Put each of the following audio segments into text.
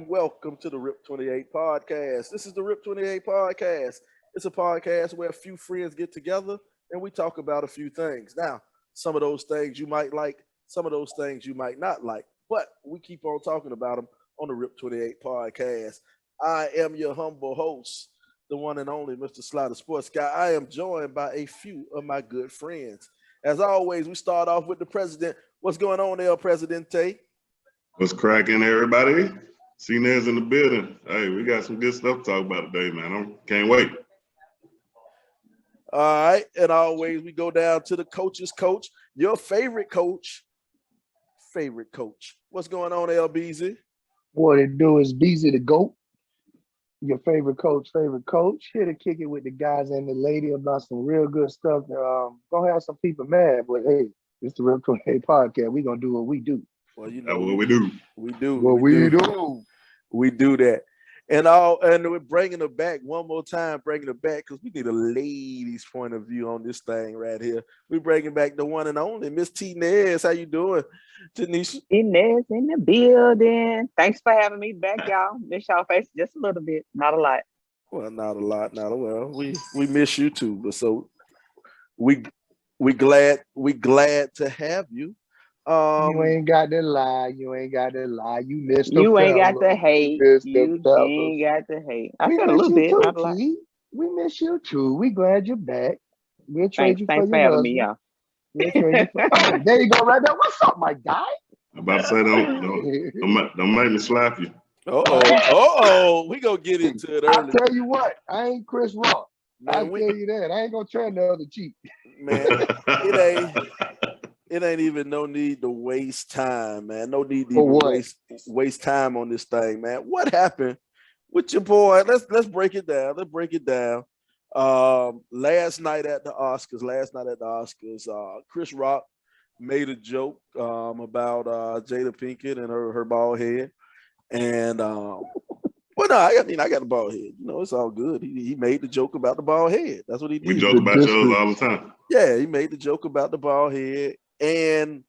Welcome to the Rip 28 podcast. This is the Rip 28 podcast. It's a podcast where a few friends get together and we talk about a few things. Now, some of those things you might like, some of those things you might not like, but we keep on talking about them on the Rip 28 podcast. I am your humble host, the one and only Mr. Slider Sports Guy. I am joined by a few of my good friends. As always, we start off with the president. What's going on, El Presidente? What's cracking, everybody? C-Nez in the building. Hey, we got some good stuff to talk about today, man. I can't wait. All right, and always we go down to the coach's coach, your favorite coach. What's going on, LBZ? What it do is BZ the GOAT, your favorite coach, here to kick it with the guys and the lady about some real good stuff. Gonna have some people mad, but hey, it's the Rip 28 podcast. We gonna do what we do. Well, you That's know what we do. We do. What we do. We do that. And we're bringing it back one more time, because we need a ladies' point of view on this thing right here. We're bringing back the one and only Miss T. Nez. How you doing, Tanisha? T. Nez in the building. Thanks for having me back, y'all. Miss y'all face just a little bit, not a lot. Well, not a lot. We miss you too, but so we glad to have you. You ain't got to lie. You missed the You ain't fellas. got to hate. You ain't got to hate. I said a little bit, too, not a lot. We miss you too. We glad you're back. We'll trade you for Thanks for your having husband. me, y'all. We'll trade you for there you go right there. What's up, my guy? I'm about to say, don't make me slap you. We gonna get into it early. I'll tell you what, I ain't Chris Rock. I'll tell you that. I ain't gonna turn the other cheek. Man, it ain't even no need to waste time, man. No need to waste time on this thing, man. What happened with your boy? Let's break it down. Last night at the Oscars, Chris Rock made a joke about Jada Pinkett and her bald head. And well, no, I got the bald head. You know, it's all good. He made the joke about the bald head. That's what he did. We joke about yours all the time. Yeah, he made the joke about the bald head. And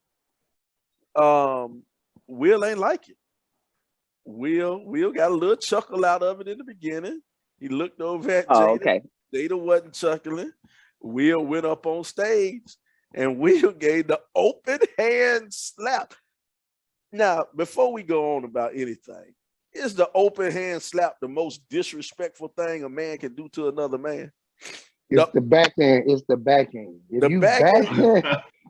Will ain't like it. Will got a little chuckle out of it in the beginning. He looked over at Jada. Okay. Jada wasn't chuckling. Will went up on stage and Will gave the open hand slap. Now, before we go on about anything, is the open hand slap the most disrespectful thing a man can do to another man? It's the backhand. It's the backhand.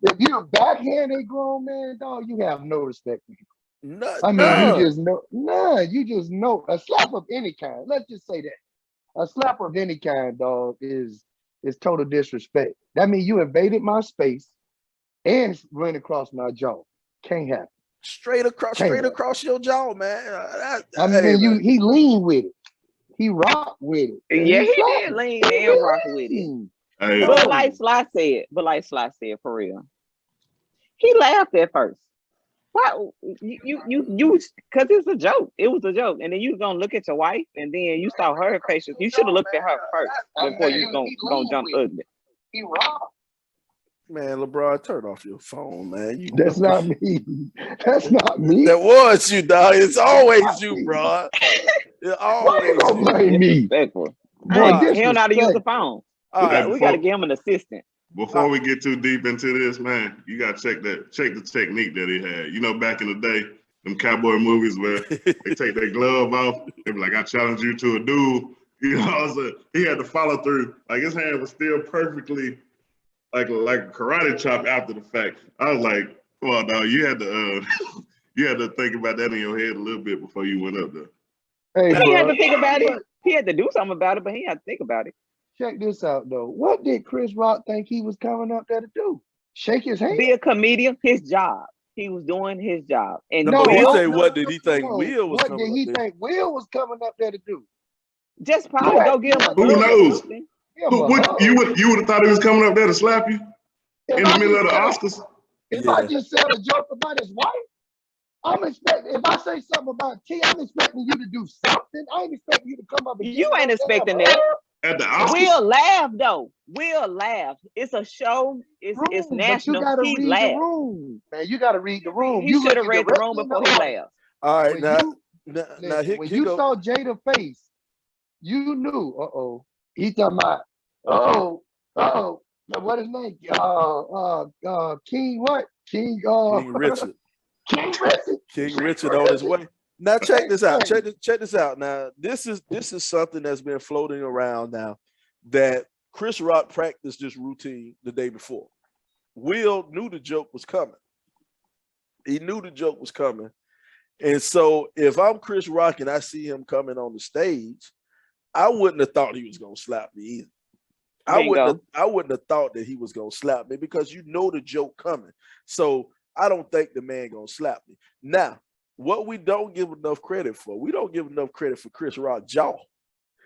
If you backhand a grown man, dog, you have no respect for him. You just know a slap of any kind. Let's just say that. A slap of any kind, dog, is total disrespect. That means you invaded my space and ran across my jaw. Can't happen. Straight across your jaw, man. He leaned with it. He rocked with it. Yeah, he did lean and rock with it. Hey, But like Sly said, for real, he laughed at first. Why you? Because it's a joke. It was a joke, and then you gonna look at your wife, and then you saw her face. You should have looked at her first before you gonna jump ugly. He rocked. Man, LeBron, turn off your phone, man. That's not me. That's not me. That was you, dog. It's always you, bro. It's always you. Blame me. Disrespectful. Boy, he don't know how to use the phone. We gotta give him an assistant. Before we get too deep into this, man, you gotta check the technique that he had. You know, back in the day, them cowboy movies where they take their glove off, they be like, "I challenge you to a duel." You know, so he had to follow through. Like his hand was still perfectly like a karate chop after the fact. I was like, well, no, you had to think about that in your head a little bit before you went up there. Hey, he had to think about it. He had to do something about it, but he had to think about it. Check this out, though. What did Chris Rock think he was coming up there to do? Shake his hand? Be a comedian. His job. He was doing his job. And what did he think Will was coming up there? What did he think Will was coming up there to do? Just probably go give him a Who hug or knows? something. You would have thought he was coming up there to slap you in the middle of the Oscars? If I just said a joke about his wife, I'm expecting, if I say something about T, I'm expecting you to do something. I ain't expecting you to come up and You ain't expecting that. At the Oscars? We'll laugh though. We'll laugh. It's a show. It's national. But you gotta he read laughed. the room, man. You gotta read the room. He should have read the room before he laughed. All right, when you saw Jada's face, you knew. He talking about. What his name? King what? King Richard. King Richard. King Richard on his way. Now check this out. Check this out. Now this is something that's been floating around now that Chris Rock practiced this routine the day before. Will knew the joke was coming. He knew the joke was coming. And so if I'm Chris Rock and I see him coming on the stage, I wouldn't have thought he was gonna slap me either. I wouldn't have thought that he was gonna slap me because you know the joke coming. So I don't think the man gonna slap me. Now, what we don't give enough credit for, we don't give enough credit for Chris Rock's jaw.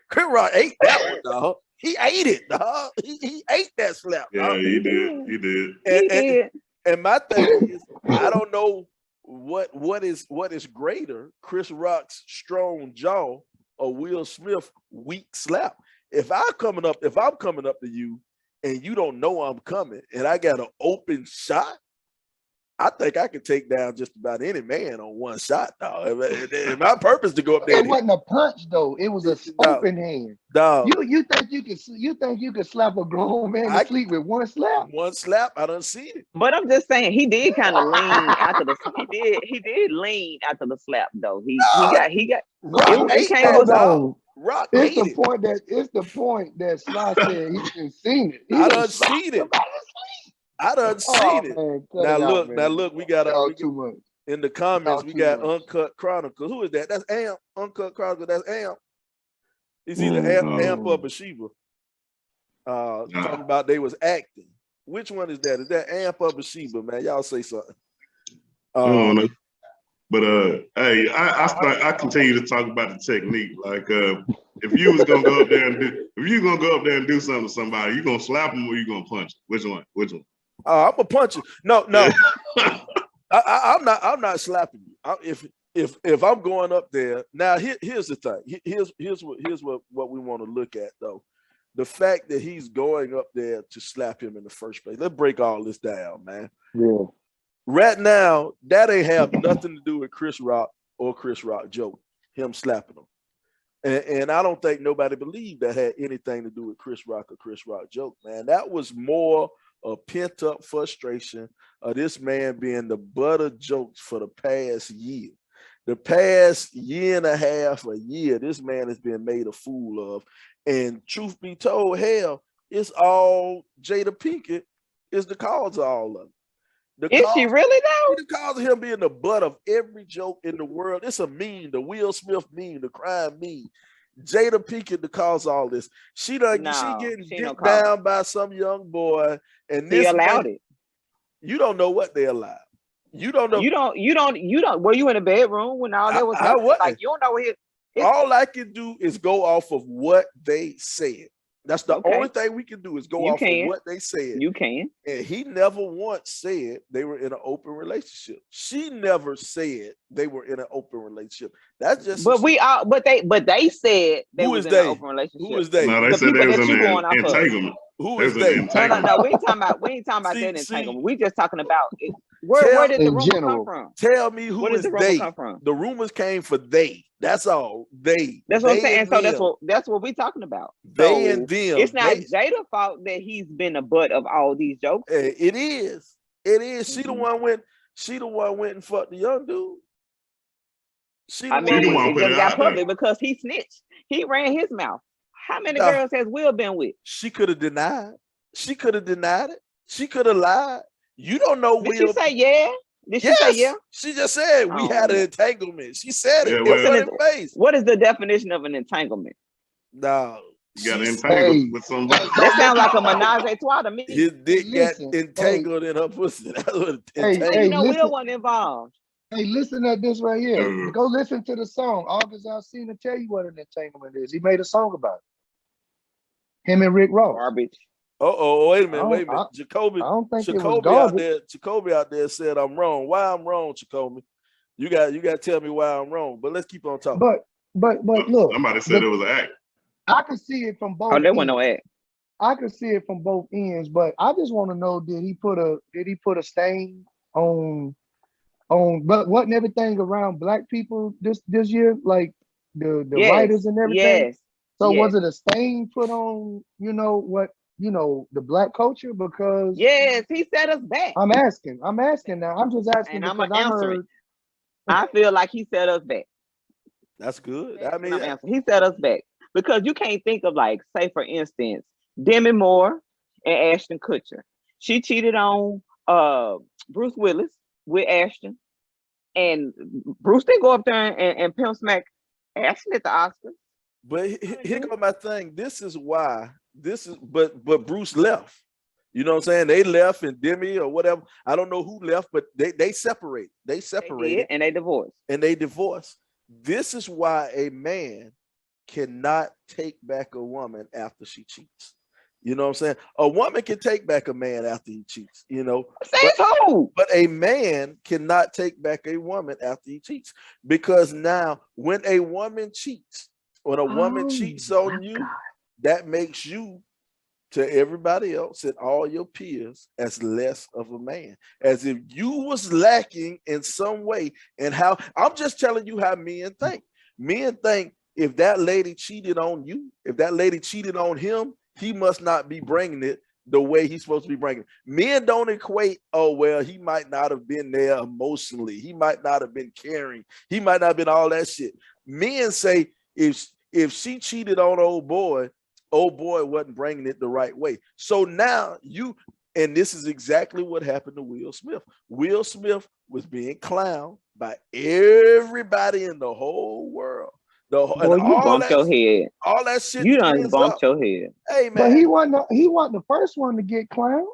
Chris Rock ate that one, dog. He ate it, dog. He ate that slap. Yeah, dog. he did. And my thing is, I don't know what is greater, Chris Rock's strong jaw or Will Smith weak slap. If I'm coming up to you and you don't know I'm coming and I got an open shot, I think I could take down just about any man on one shot, dog. My purpose to go up there. It wasn't a punch though. It was an open hand. Dog. You think you could slap a grown man to sleep with one slap? One slap, I done seen it. But I'm just saying he did kind of lean after the he did lean after the slap though. He got Rock it came with Rock it's the point that Sly said he's seen it. I done seen it. I done seen it. Man, now look, we got too much. In the comments, we got Uncut Chronicles. Who is that? That's Amp. Uncut Chronicles, that's Amp. It's either Amp or Bathsheba. Talking about they was acting. Which one is that? Is that Amp or Bathsheba, man? Y'all say something. I don't know. But hey, I continue to talk about the technique. Like if you was gonna go up there and do something to somebody, you gonna slap them or you gonna punch them? Which one? I'm gonna punch you. No. I'm not slapping you. If I'm going up there now, here's the thing. Here's what we want to look at though. The fact that he's going up there to slap him in the first place. Let's break all this down, man. Yeah. Right now, that ain't have nothing to do with Chris Rock or Chris Rock joke, him slapping him. And I don't think nobody believed that had anything to do with Chris Rock or Chris Rock joke, man. That was more a pent-up frustration of this man being the butt of jokes for the past year. The past year and a half, a year, this man has been made a fool of. And truth be told, hell, it's all Jada Pinkett is the cause of all of it. She really though? The cause of him being the butt of every joke in the world. It's a meme, the Will Smith meme, the crime meme. Jada Pinkett the cause of all this. She getting dicked down by some young boy, and this allowed it. You don't know what they allowed. You don't know. You don't. Were you in the bedroom when all that was happening? Like you don't know what all I can do is go off of what they said. That's the only thing we can do is go off of what they said. You can. And he never once said they were in an open relationship. She never said they were in an open relationship. That's just. But they said they was in an open relationship. Who is they? No, they said they was in an entanglement. Who is they? No. We ain't talking about that entanglement. We just talking about it. Where did the rumors come from? Tell me who is they? Come from? The rumors came for they. That's all. They. That's what I'm saying. So that's what we talking about. They and them. It's not Jada's fault that he's been the butt of all these jokes. It is. It is. She the one went and fucked the young dude. It just got public because he snitched. He ran his mouth. How many girls has Will been with? She could have denied. She could have denied it. She could have lied. You don't know Will. Did she say yeah? Did she say yeah? She just said we had an entanglement. She said it. In face. What is the definition of an entanglement? No. You got entangled with somebody. That sounds like a menage a trois to me. His dick got entangled in her pussy. That's what Will wasn't involved. Hey, listen to this right here. Go listen to the song. August Alsina tell you what an entanglement is. He made a song about it. Him and Rick Ross. Garbage. Wait a minute. Jacoby. I don't think it was Jacoby garbage. Jacoby out there said I'm wrong. Why I'm wrong, Jacoby? You got to tell me why I'm wrong. But let's keep on talking. But look. Somebody said it was an act. I could see it from both. Oh, there wasn't no act. I could see it from both ends, but I just want to know: did he put a stain on? But wasn't everything around black people this year, like the writers and everything? Yes. So was it a stain put on? The black culture? Because yes, he set us back. I'm asking now. I'm just asking and because I'm answering. I feel like he set us back. That's good. I mean, he set us back because you can't think of, like, say for instance, Demi Moore and Ashton Kutcher. She cheated on Bruce Willis with Ashton, and Bruce didn't go up there and pimp smack Ashton at the Oscars. But here goes my thing. This is why. But Bruce left. You know what I'm saying? They left, and Demi or whatever. I don't know who left, but they separate. They separated and they divorced. This is why a man cannot take back a woman after she cheats. You know what I'm saying? A woman can take back a man after he cheats, but a man cannot take back a woman after he cheats, because now when a woman cheats, on you, that makes you to everybody else and all your peers as less of a man, as if you was lacking in some way. And how I'm just telling you how men think. Men think if that lady cheated on you, if that lady cheated on him, he must not be bringing it the way he's supposed to be bringing it. Men don't equate, oh, well, he might not have been there emotionally. He might not have been caring. He might not have been all that shit. Men say if she cheated on old boy wasn't bringing it the right way. So now and this is exactly what happened to Will Smith. Will Smith was being clowned by everybody in the whole world. Boy, you bumped your head. All that shit. You done bumped your head. Hey, man. But he wasn't the first one to get clowned.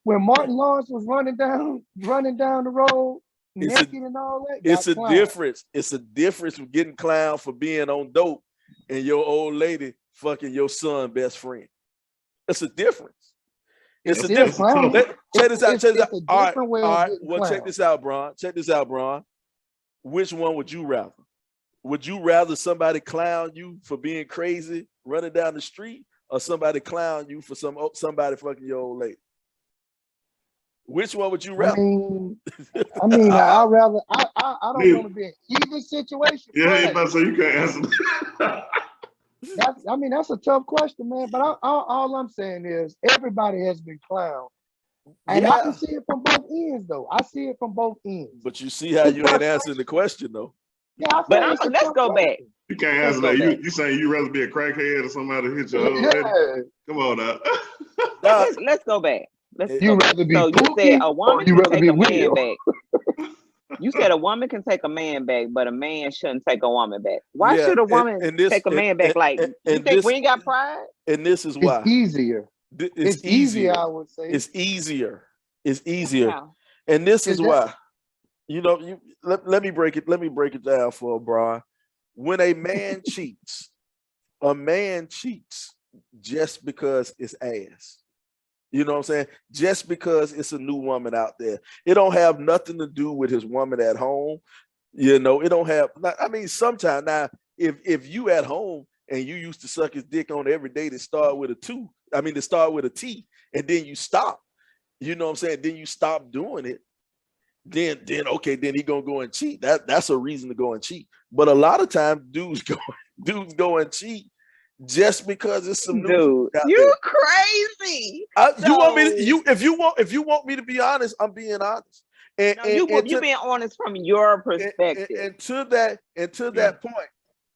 When Martin Lawrence was running down the road, naked and all that. It's a difference. It's a difference from getting clowned for being on dope and your old lady fucking your son's best friend. It's a difference. It's a difference. Check this out. All right. Well, check this out, Bron. Which one would you rather? Would you rather somebody clown you for being crazy running down the street, or somebody clown you for somebody fucking your old lady? Which one would you rather? I'd rather. I don't want to be in either situation. Yeah, but so you can't answer that. That's a tough question, man. But all I'm saying is everybody has been clowned. And I can see it from both ends, though. I see it from both ends. But you see how you ain't answering the question, though. Yeah, but let's go back. You can't answer that. You saying you rather be a crackhead or somebody hit your old lady? Come on now. Let's go back. You rather be so you said a woman can take a man back. You said a woman can take a man back, but a man shouldn't take a woman back. Why should a woman take a man back? You think we ain't got pride? And this is why. It's easier. It's easier, I would say. It's easier. Wow. And this is why. Let me break it down for Brian. When a man cheats just because it's ass. You know what I'm saying? Just because it's a new woman out there. It don't have nothing to do with his woman at home. It don't have, sometimes now, if you at home and you used to suck his dick on every day to start with a T, and then you stop, you know what I'm saying? Then you stop doing it. Then he gonna go and cheat. That's a reason to go and cheat. But a lot of times dudes go and cheat just because it's some dude. You crazy. If you want me to be honest, I'm being honest. You being honest from your perspective. And to that point,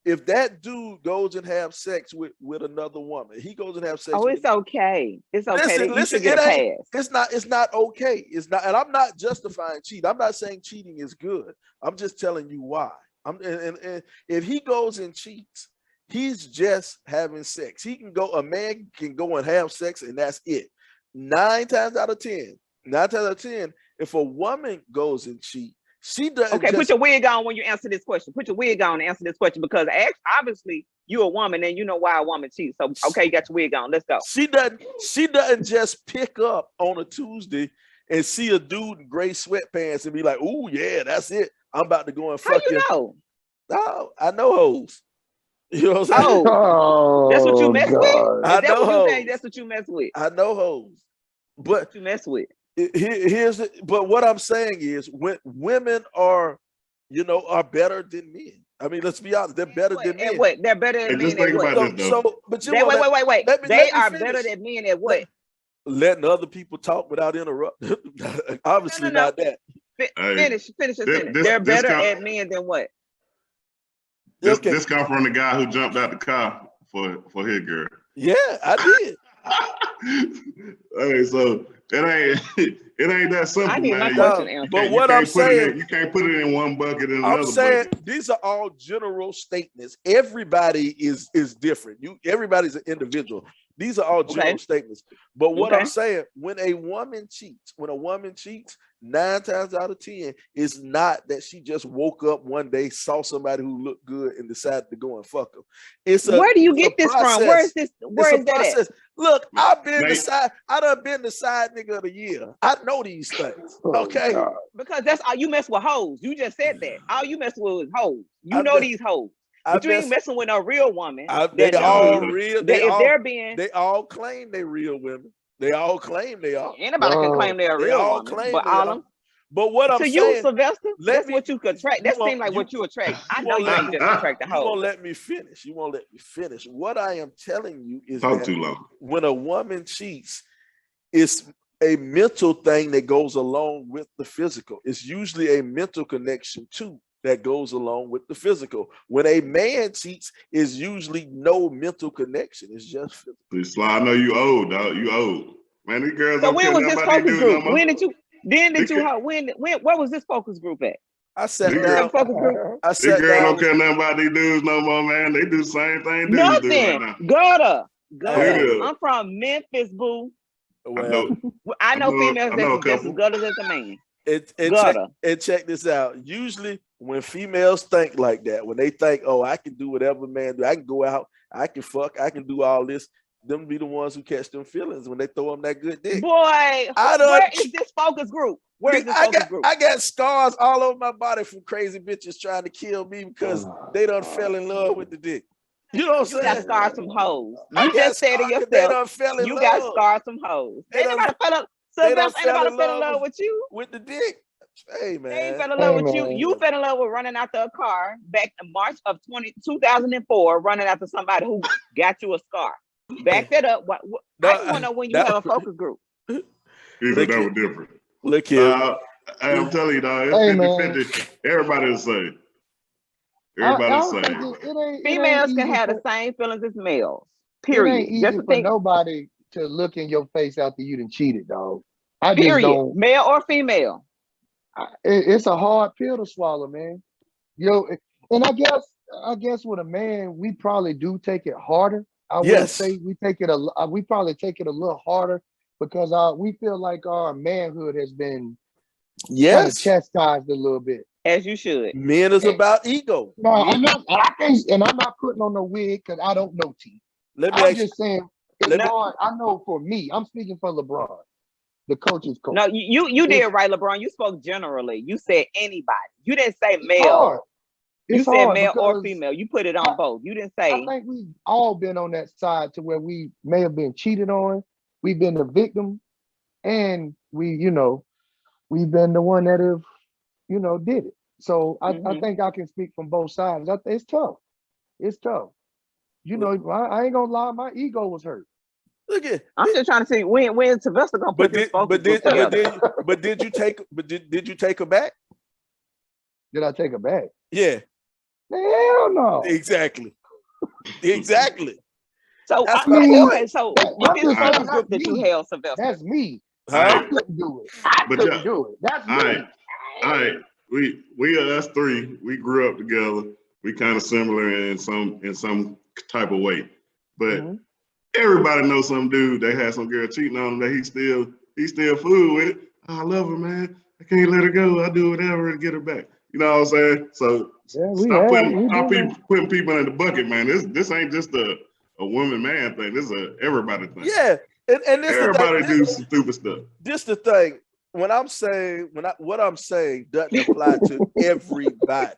if that dude goes and have sex with another woman, he goes and have sex. Oh, it's okay. It's okay. Listen, it's not okay. It's not, and I'm not justifying cheating. I'm not saying cheating is good. I'm just telling you why. And if he goes and cheats, he's just having sex. A man can go and have sex, and that's it. 9 times out of 10, if a woman goes and cheats, She doesn't. Okay, put your wig on when you answer this question. Put your wig on and answer this question because obviously you're a woman and you know why a woman cheats. So okay, you got your wig on. Let's go. She doesn't just pick up on a Tuesday and see a dude in gray sweatpants and be like, "Ooh, yeah, that's it. I'm about to go and fuck you know? No, I know hoes. You know what I'm saying? Oh, that's what you mess with. I Is that know what you hoes. think? That's what you mess with. I know hoes, but what you mess with. But what I'm saying is, when women are better than men. I mean, let's be honest, they're better than men. At what? They're better than men at what? But wait. They are better than men at what? Letting other people talk without interrupting. Obviously no. not that. Finish your sentence. They're better at men than what? This come from the guy who jumped out the car for his girl. Yeah, I did. Hey, so it ain't that simple, I need man. my question answered. But what I'm saying, you can't put it in one bucket and I'm another saying bucket. these are all general statements. Everybody is different. Everybody's an individual. These are all general statements. But what I'm saying, when a woman cheats, 9 times out of 10, it's not that she just woke up one day, saw somebody who looked good, and decided to go and fuck them. Where do you get this from? Where is this? Where is that at? Look, I done been the side nigga of the year. I know these things. Okay. Because that's all you mess with hoes. You just said that. All you mess with is hoes. You know these hoes. But you ain't messing with a real woman. They all real. They all claim they real women. They all claim they are. Anybody can claim they're a real woman. But what I'm saying, you, Sylvester, that's what you could attract. That seems like what you attract. I know you ain't just attract the hoe. You won't let me finish. What I am telling you is that too long. When a woman cheats, it's a mental thing that goes along with the physical. It's usually a mental connection too that goes along with the physical. When a man cheats, is usually no mental connection. It's just physical. Sly, I know you old, dog. You old. Man, these girls don't care about this focus group. Where was this focus group at? I sat down. These girls don't care nothing about these dudes no more, man. They do the same thing dudes do right now. Gutter. I'm from Memphis, boo. Well, I know females that's just as gutter as a man. And check this out. Usually when females think like that, when they think, oh, I can do whatever man do, I can go out, I can fuck, I can do all this, them be the ones who catch them feelings when they throw them that good dick. Boy, where is this focus group? Where is this focus group? I got scars all over my body from crazy bitches trying to kill me because they done fell in love with the dick. You know what I'm saying? You got scars from hoes. You just said it yourself. You got scars from hoes. Anybody fell in love with you? With the dick. Hey, man. They ain't fell in love with you. You fell in love with running after a car back in March of 2004, running after somebody who got you a scar. Back that up. I just want to know when you have a focus group. That was different. Look here. I'm telling you, dog, it's 50-50. Everybody the same. Everybody's the same. Females can have the same feelings as males. Period. It ain't easy for nobody to look in your face after you done cheated, dog. Period. Male or female. It's a hard pill to swallow, man. And I guess with a man, we probably do take it harder. I would say we probably take it a little harder because we feel like our manhood has been kind of chastised a little bit. As you should. Men is about ego. No, I'm not putting on no wig because I don't know T. I'm just saying it's hard. I know for me, I'm speaking for LeBron, the coach's coach. No, you did right, LeBron. You spoke generally. You said anybody. You didn't say male. You said male or female. You put it on both. You didn't say. I think we've all been on that side to where we may have been cheated on. We've been the victim, and we've been the one that have, did it. So I think I can speak from both sides. It's tough. It's tough. I ain't gonna lie. My ego was hurt. Look at. I'm just trying to see when Sylvester gonna put this focus together. But did you take her back? Did I take her back? Yeah. Hell no. Exactly. So with this focus group that you held, Sylvester. That's me. I couldn't do it. I couldn't do it. That's me. All right. We are us three. We grew up together. We kind of similar in some type of way. But everybody knows some dude that had some girl cheating on him that he still fool with it. Oh, I love her, man. I can't let her go. I'll do whatever to get her back. You know what I'm saying? So stop putting people in the bucket, man. This ain't just a woman man thing. This is a everybody thing. Yeah, and this everybody do some stupid stuff. This the thing. What I'm saying doesn't apply to everybody.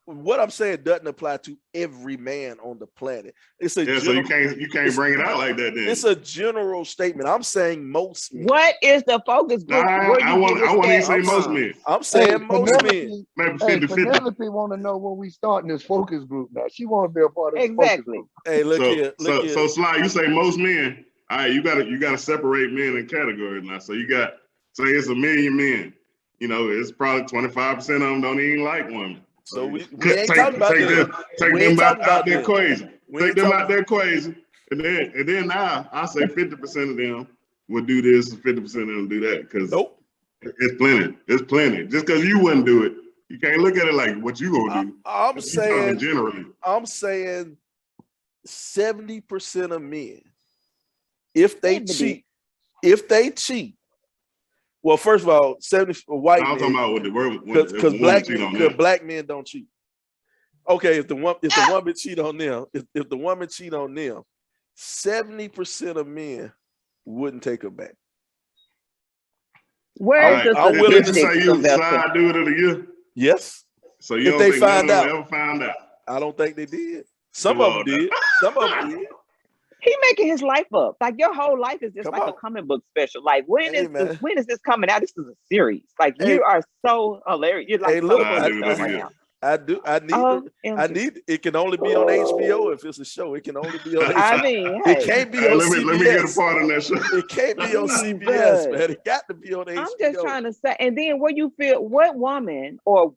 What I'm saying doesn't apply to every man on the planet. It's a so you can't bring it out like that. Then it's a general statement. I'm saying most men. What is the focus group? I want to say most men. I'm saying most men. Maybe 50-50. Penelope want to know when we starting this focus group now. She want to be a part of this focus group. Hey, look here. So Sly, you say most men. All right, you gotta separate men in categories now. So you got say it's 1 million men. You know, it's probably 25% of them don't even like women. So we ain't talking about take them out their equation. Take them out their equation, and then now I say 50% of them will do this, and 50% of them do that because it's plenty. It's plenty. Just because you wouldn't do it, you can't look at it like what you gonna do. I'm saying generally. I'm saying 70% of men, if they cheat. Well, first of all, 70 white men. I'm talking about with the word because black men don't cheat. Okay, if the woman cheat on them, if the woman cheat on them, 70% of men wouldn't take her back. Where is I'm willing to say you slide do it of the year. Yes. So you don't think none of them ever found out? I don't think they did. Some of them did. Some of them did. He making his life up. Like your whole life is just a comic book special. Like when is this coming out? This is a series. Like you are so hilarious. You're like I need it can only be on HBO if it's a show. It can only be on HBO. It can't be on CBS. Let me get a part in that show. It can't be on CBS, man. It got to be on HBO. I'm just trying to say, and then what you feel, what woman or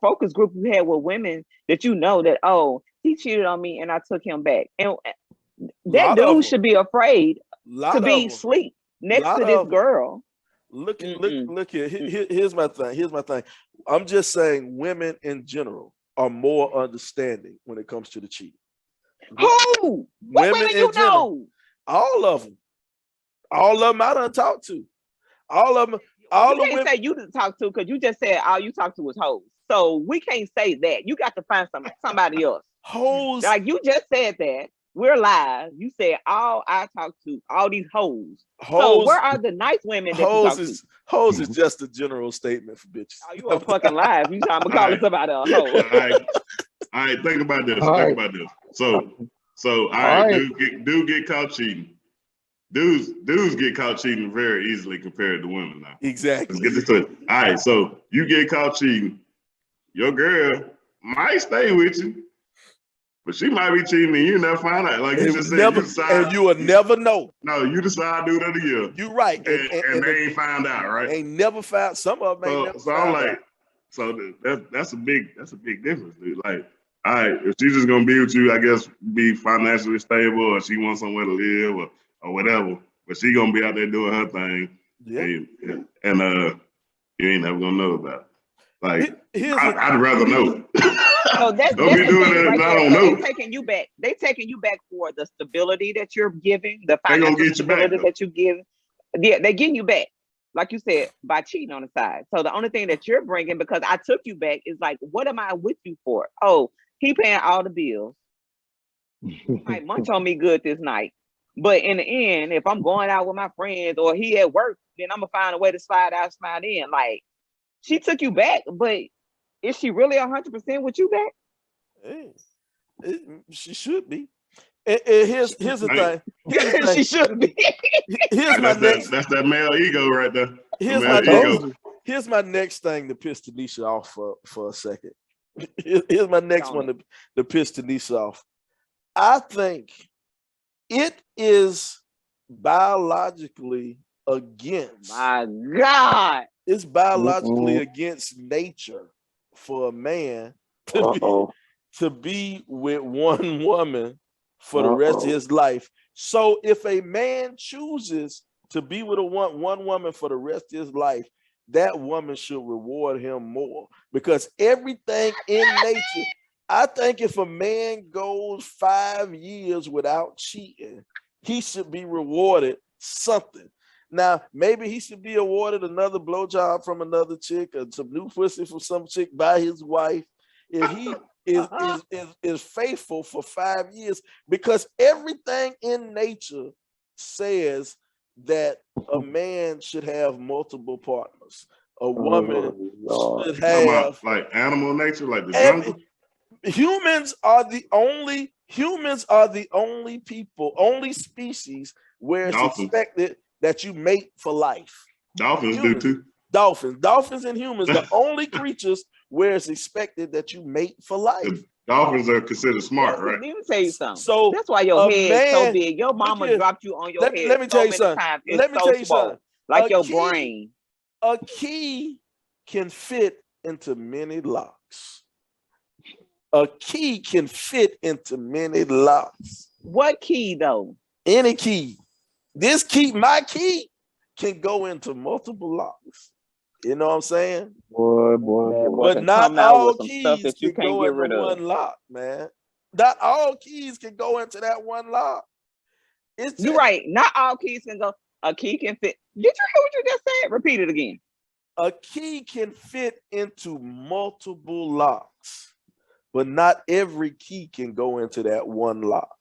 focus group you had with women that you know that, oh, he cheated on me and I took him back. And that dude should be afraid to be asleep next to this girl. Look here. Here's my thing. I'm just saying women in general are more understanding when it comes to the cheating. Who? What women you know? All of them. All of them I done talked to. All of them. All you can't say you didn't talk to because you just said all you talked to was hoes. So we can't say that. You got to find somebody else. Hoes. Like you just said that. We're live. You said all I talk to, all these hoes. So where are the nice women that you talk to? Hoes is just a general statement for bitches. Oh, you are fucking live. You trying to call somebody a hoe. All right, think about this. About this. So dude get caught cheating. Dudes get caught cheating very easily compared to women now. Exactly. Let's get this straight. All right, so you get caught cheating. Your girl might stay with you. But she might be cheating and you never find out. Like you just said, you will never know. No, you decide to do it of the year. You're right. And they ain't found out, right? Ain't never found. Some of them ain't never found I'm like, out. That's a big difference, dude. Like, all right, if she's just gonna be with you, I guess be financially stable, or she wants somewhere to live, or whatever. But she gonna be out there doing her thing. Yeah. And you ain't never gonna know about it. Like, I'd rather know. So that's don't be doing it right. I don't know. They're taking you back. They taking you back for the stability that you're giving, the financial stability that you give. Yeah, they're getting you back, like you said, by cheating on the side. So the only thing that you're bringing, because I took you back, is like, what am I with you for? Oh, he paying all the bills. He might munch on me good this night, but in the end, if I'm going out with my friends or he at work, then I'm gonna find a way to slide out, slide in. Like she took you back, but. Is she really 100% with you back? Hey, she should be. And here's the thing. She should be. That's that male ego right there. Here's my next thing to piss Tanisha off for a second. Here's my next one to piss Tanisha off. I think it is biologically against. My God. It's biologically against nature for a man to be with one woman for the rest of his life. So if a man chooses to be with one woman for the rest of his life, that woman should reward him more, because everything in nature, I think if a man goes 5 years without cheating, he should be rewarded something. Now, maybe he should be awarded another blowjob from another chick or some new pussy from some chick by his wife if he is faithful for 5 years, because everything in nature says that a man should have multiple partners. A woman should have like animal nature, like the jungle. Humans are the only people, only species where it's expected that you mate for life. Dolphins do too. Dolphins and humans, the only creatures where it's expected that you mate for life. The dolphins are considered smart, right? Let me tell you something. So that's why your head is so big. Your mama dropped you on your head. Let me tell you something. Let me tell you something. Like your brain. A key can fit into many locks. A key can fit into many locks. What key though? Any key. This key, my key, can go into multiple locks. You know what I'm saying? Boy. But not all keys can go into one lock, man. Not all keys can go into that one lock. You're right. Not all keys can go. A key can fit. Did you hear what you just said? Repeat it again. A key can fit into multiple locks, but not every key can go into that one lock.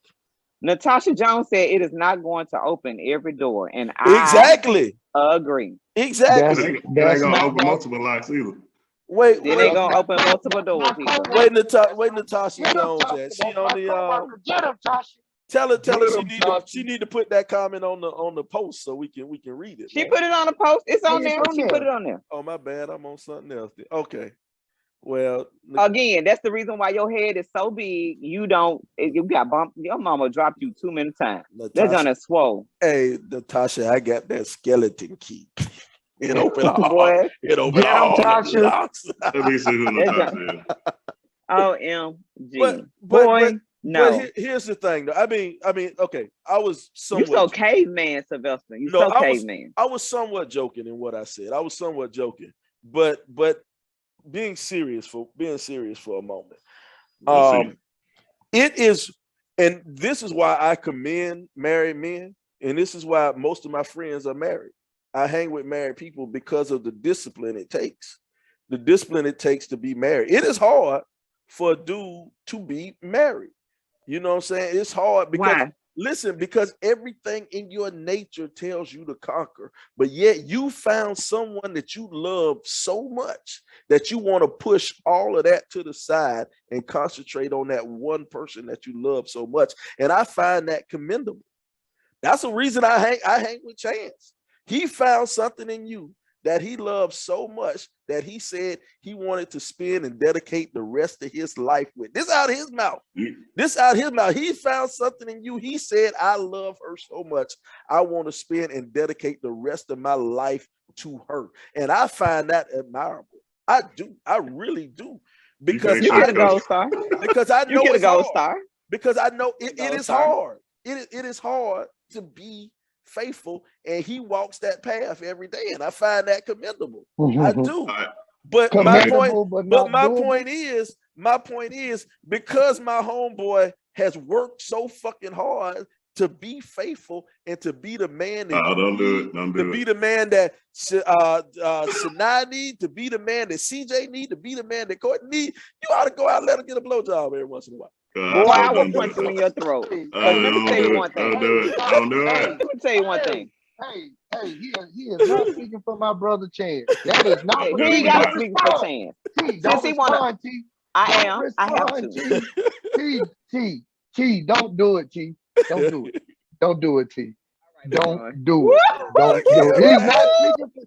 Natasha Jones said it is not going to open every door, and exactly I agree. Exactly. They ain't gonna open multiple locks either. Wait, they ain't gonna open multiple doors either. Wait, Natasha Jones at? She on the Get him, Tasha. Tell her she need to put that comment on the post so we can read it. She put it on the post. It's on there. She put it on there. Oh, my bad. I'm on something else. Okay. Well, again, that's the reason why your head is so big. You got bumped. Your mama dropped you too many times. That's on a swole. Hey, Natasha, I got that skeleton key. It opened all. It opened all. Locks. Let me see who Natasha is. OMG. Boy. No. But here's the thing, though. I mean, okay. I was somewhat. You so caveman, Sylvester. You so caveman. I was somewhat joking in what I said. I was somewhat joking, but being serious for a moment. It is, and this is why I commend married men, and this is why most of my friends are married. I hang with married people because of the discipline it takes. The discipline it takes to be married. It is hard for a dude to be married. You know what I'm saying? It's hard because listen, because everything in your nature tells you to conquer, but yet you found someone that you love so much that you want to push all of that to the side and concentrate on that one person that you love so much. And I find that commendable. That's the reason I hang with Chance. He found something in you that he loved so much that he said he wanted to spend and dedicate the rest of his life with. This out of his mouth. This out of his mouth. He found something in you. He said, I love her so much. I want to spend and dedicate the rest of my life to her. And I find that admirable. I do. I really do. Because you get a gold star. Because I know you get a gold star. Because I know it is hard. It is hard to be faithful, and he walks that path every day, and I find that commendable. I do. But my point is because my homeboy has worked so fucking hard to be faithful and to be the man that be the man that Sinai need, to be the man that CJ need, to be the man that Courtney need. You ought to go out and let him get a blowjob every once in a while. Boy, I will punch you in your throat. Let me tell you one thing. Don't do it. Let me tell you one thing. Hey, he is not speaking for my brother Chance. That is not. He ain't got to speak for Chance. Don't respond, T. I am. I have to. T, don't do it, T. Don't do it. Don't do it, T. Don't do it. Don't do it. He's not speaking for.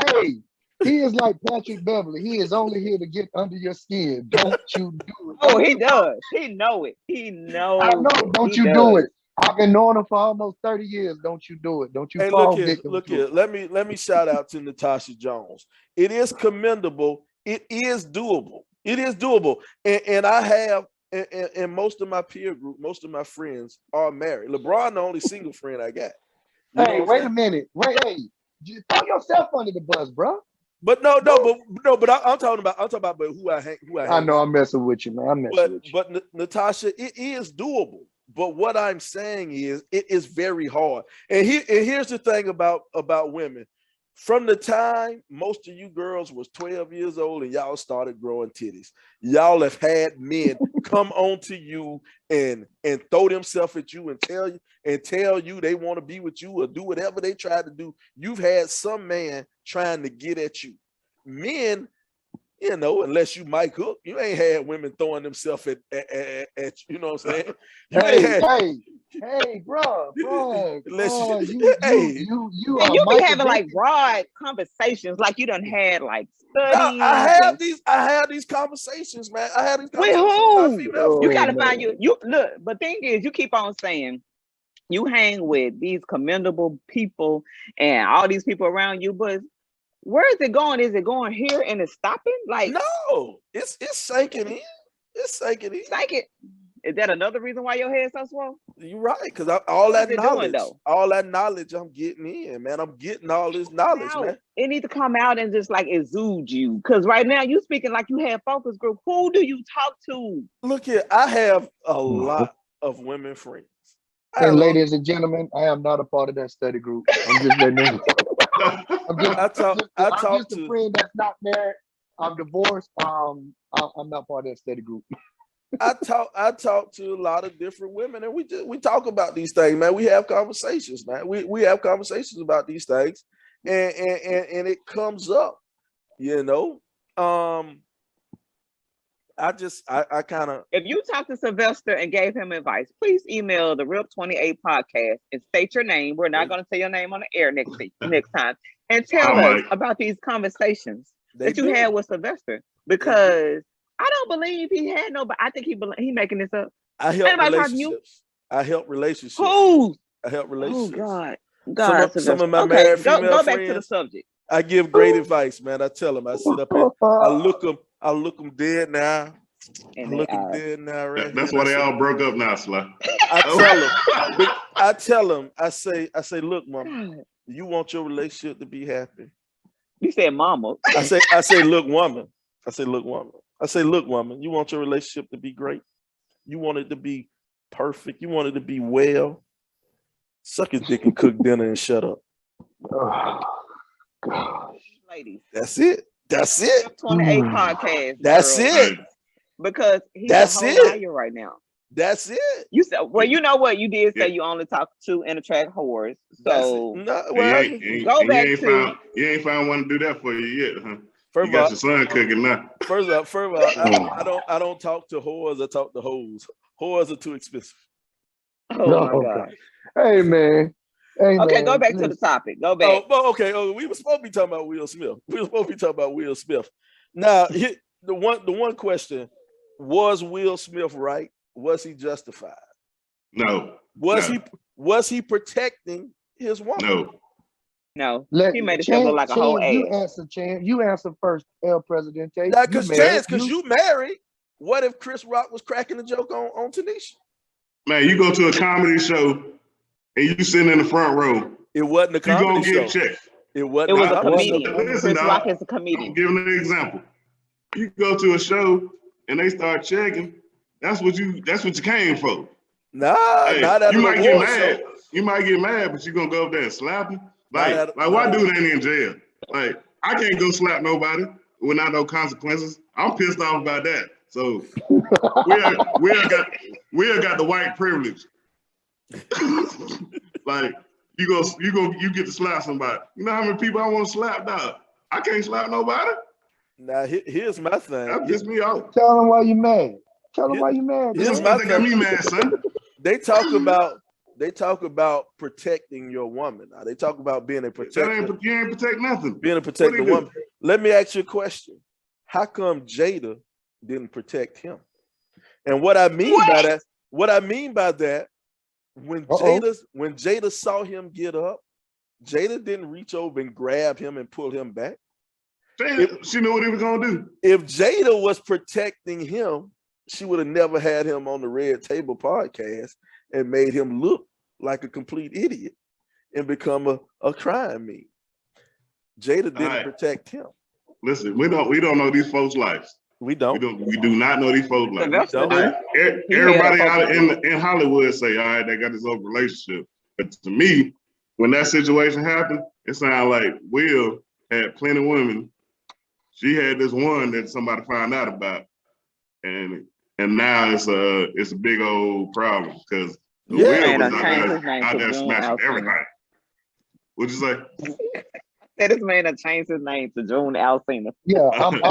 Hey, he is like Patrick Beverly. He is only here to get under your skin. Don't you do it. Oh, he does. He know it. He knows. I know. Don't you do it. I've been knowing him for almost 30 years. Don't you do it. Don't you fall victim. Look here. Let me shout out to Natasha Jones. It is commendable. It is doable. It is doable. And I have, and most of my peer group, most of my friends are married. LeBron, the only single friend I got. Hey, wait a minute. Hey, throw yourself under the bus, bro. But I'm talking about who I hang. I know I'm messing with you, man. But Natasha, it is doable. But what I'm saying is it is very hard. And here's the thing about women. From the time most of you girls was 12 years old and y'all started growing titties, y'all have had men come on to you and throw themselves at you and tell you they want to be with you or do whatever they try to do. You've had some man trying to get at you. Men, you know, unless you Mike Hook, you ain't had women throwing themselves at you know what I'm saying? Hey, bro, you are you be having like broad conversations, like you done had like studies. I have these conversations, man. I have these conversations with who? You gotta find you look, but thing is, you keep on saying you hang with these commendable people and all these people around you, but where is it going? Is it going here and it's stopping? Like, no, it's sinking in. It's sinking in. Is that another reason why your head's so swole? You're right, because all that knowledge I'm getting in, man. I'm getting all this knowledge, man. It needs to come out and just like exude you. Because right now you speaking like you have focus group. Who do you talk to? Look here, I have a lot of women friends. And ladies and gentlemen, I am not a part of that study group. I'm just letting them know. I'm just a friend that's not married. I'm divorced. I'm not part of that study group. I talk to a lot of different women, and we talk about these things, man. We have conversations, man. We have conversations about these things, and it comes up, you know. I kind of. If you talk to Sylvester and gave him advice, please email the Real 28 podcast and state your name. We're not going to say your name on the air next time, and tell us about these conversations that you had with Sylvester, because I don't believe he had no, but I think he making this up. I help relationships. I help relationships. Who? I help relationships. Oh God. Some of my married female go friends, back to the subject. I give great advice, man. I tell them. I sit up and I look them dead now. And I look them dead now, right? That's why they all broke up now, Sly. I tell them. I say, look, mama, you want your relationship to be happy. You said, mama. I say, look, woman. I say, look, woman, you want your relationship to be great. You want it to be perfect. You want it to be well. Suck his dick and cook dinner and shut up. Oh, gosh. Ladies. That's it. 28 podcast. That's it. Because he's a whole liar right now. That's it. You said, well, you know what? You did say you only talk to and attract whores. So go back to you ain't found one to do that for you yet, huh? You got your son cooking now. First of all, I don't talk to whores. I talk to hoes. Whores are too expensive. Oh my God. Hey man. Okay, go back to the topic. Go back. We were supposed to be talking about Will Smith. Now, the one question: was Will Smith right? Was he justified? No. Was he protecting his woman? No. He made himself look like a whole ass. You answer first, El Presidente. Because you married. What if Chris Rock was cracking a joke on Tanisha? Man, you go to a comedy show and you sitting in the front row. It wasn't a comedy show. You gonna get checked. It was a comedian. Chris Rock is a comedian. I'm giving an example. You go to a show and they start checking. That's what you came for. Not at you might get mad. Show. You might get mad, but you gonna go up there and slap him. Like why dude ain't in jail? Like, I can't go slap nobody without no consequences. I'm pissed off about that. So we got the white privilege. Like you get to slap somebody. You know how many people I want to slap, dog? I can't slap nobody. Now here's my thing. That pissed me off. Tell them why you mad. Here's my thing. Got me mad, son. They talk about protecting your woman. Now, they talk about being a protector. You ain't protect nothing. Being a protector woman. Let me ask you a question. How come Jada didn't protect him? And what I mean by that, when Jada saw him get up, Jada didn't reach over and grab him and pull him back. She knew what he was gonna do. If Jada was protecting him, she would have never had him on the Red Table podcast and made him look like a complete idiot and become a crime meme. Jada didn't protect him. Listen, we don't know these folks' lives. We don't. We do not know these folks like Sylvester that. do. Everybody out in Hollywood say, all right, they got this open relationship. But to me, when that situation happened, it sounded like Will had plenty of women. She had this one that somebody found out about, and now it's a big old problem because Will was out there smashing everything. What'd you say? That this man had changed his name to June Alcina. Yeah, I'm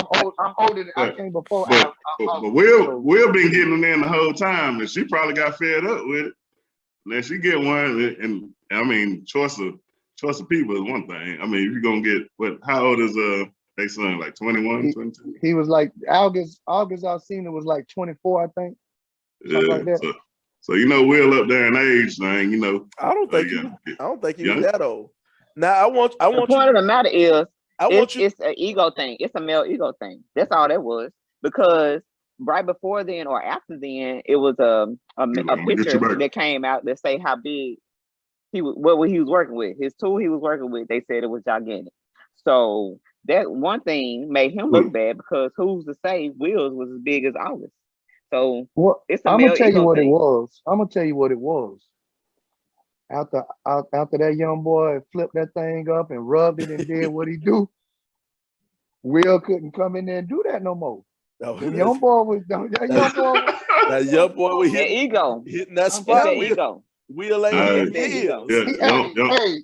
older than I came before. But Will been getting them in the whole time, and she probably got fed up with it. And then she get one, and I mean, choice of people is one thing. I mean, if you're gonna get how old is they son, like 21, 22? He was like August Alsina was like 24, I think. Something like that. So Will up there in age thing, I don't think he was that old. Now I want the point of the matter is it's an ego thing. It's a male ego thing. That's all that was. Because right before then or after then, it was a picture that came out that say how big what he was working with. His tool he was working with, they said it was gigantic. So that one thing made him look bad because who's to say Will's was as big as August? So I'm gonna tell you what it was. I'm gonna tell you what it was. After that young boy flipped that thing up and rubbed it and did what he do, Will couldn't come in there and do that no more. That young boy was hitting that spot. That ego. Will ain't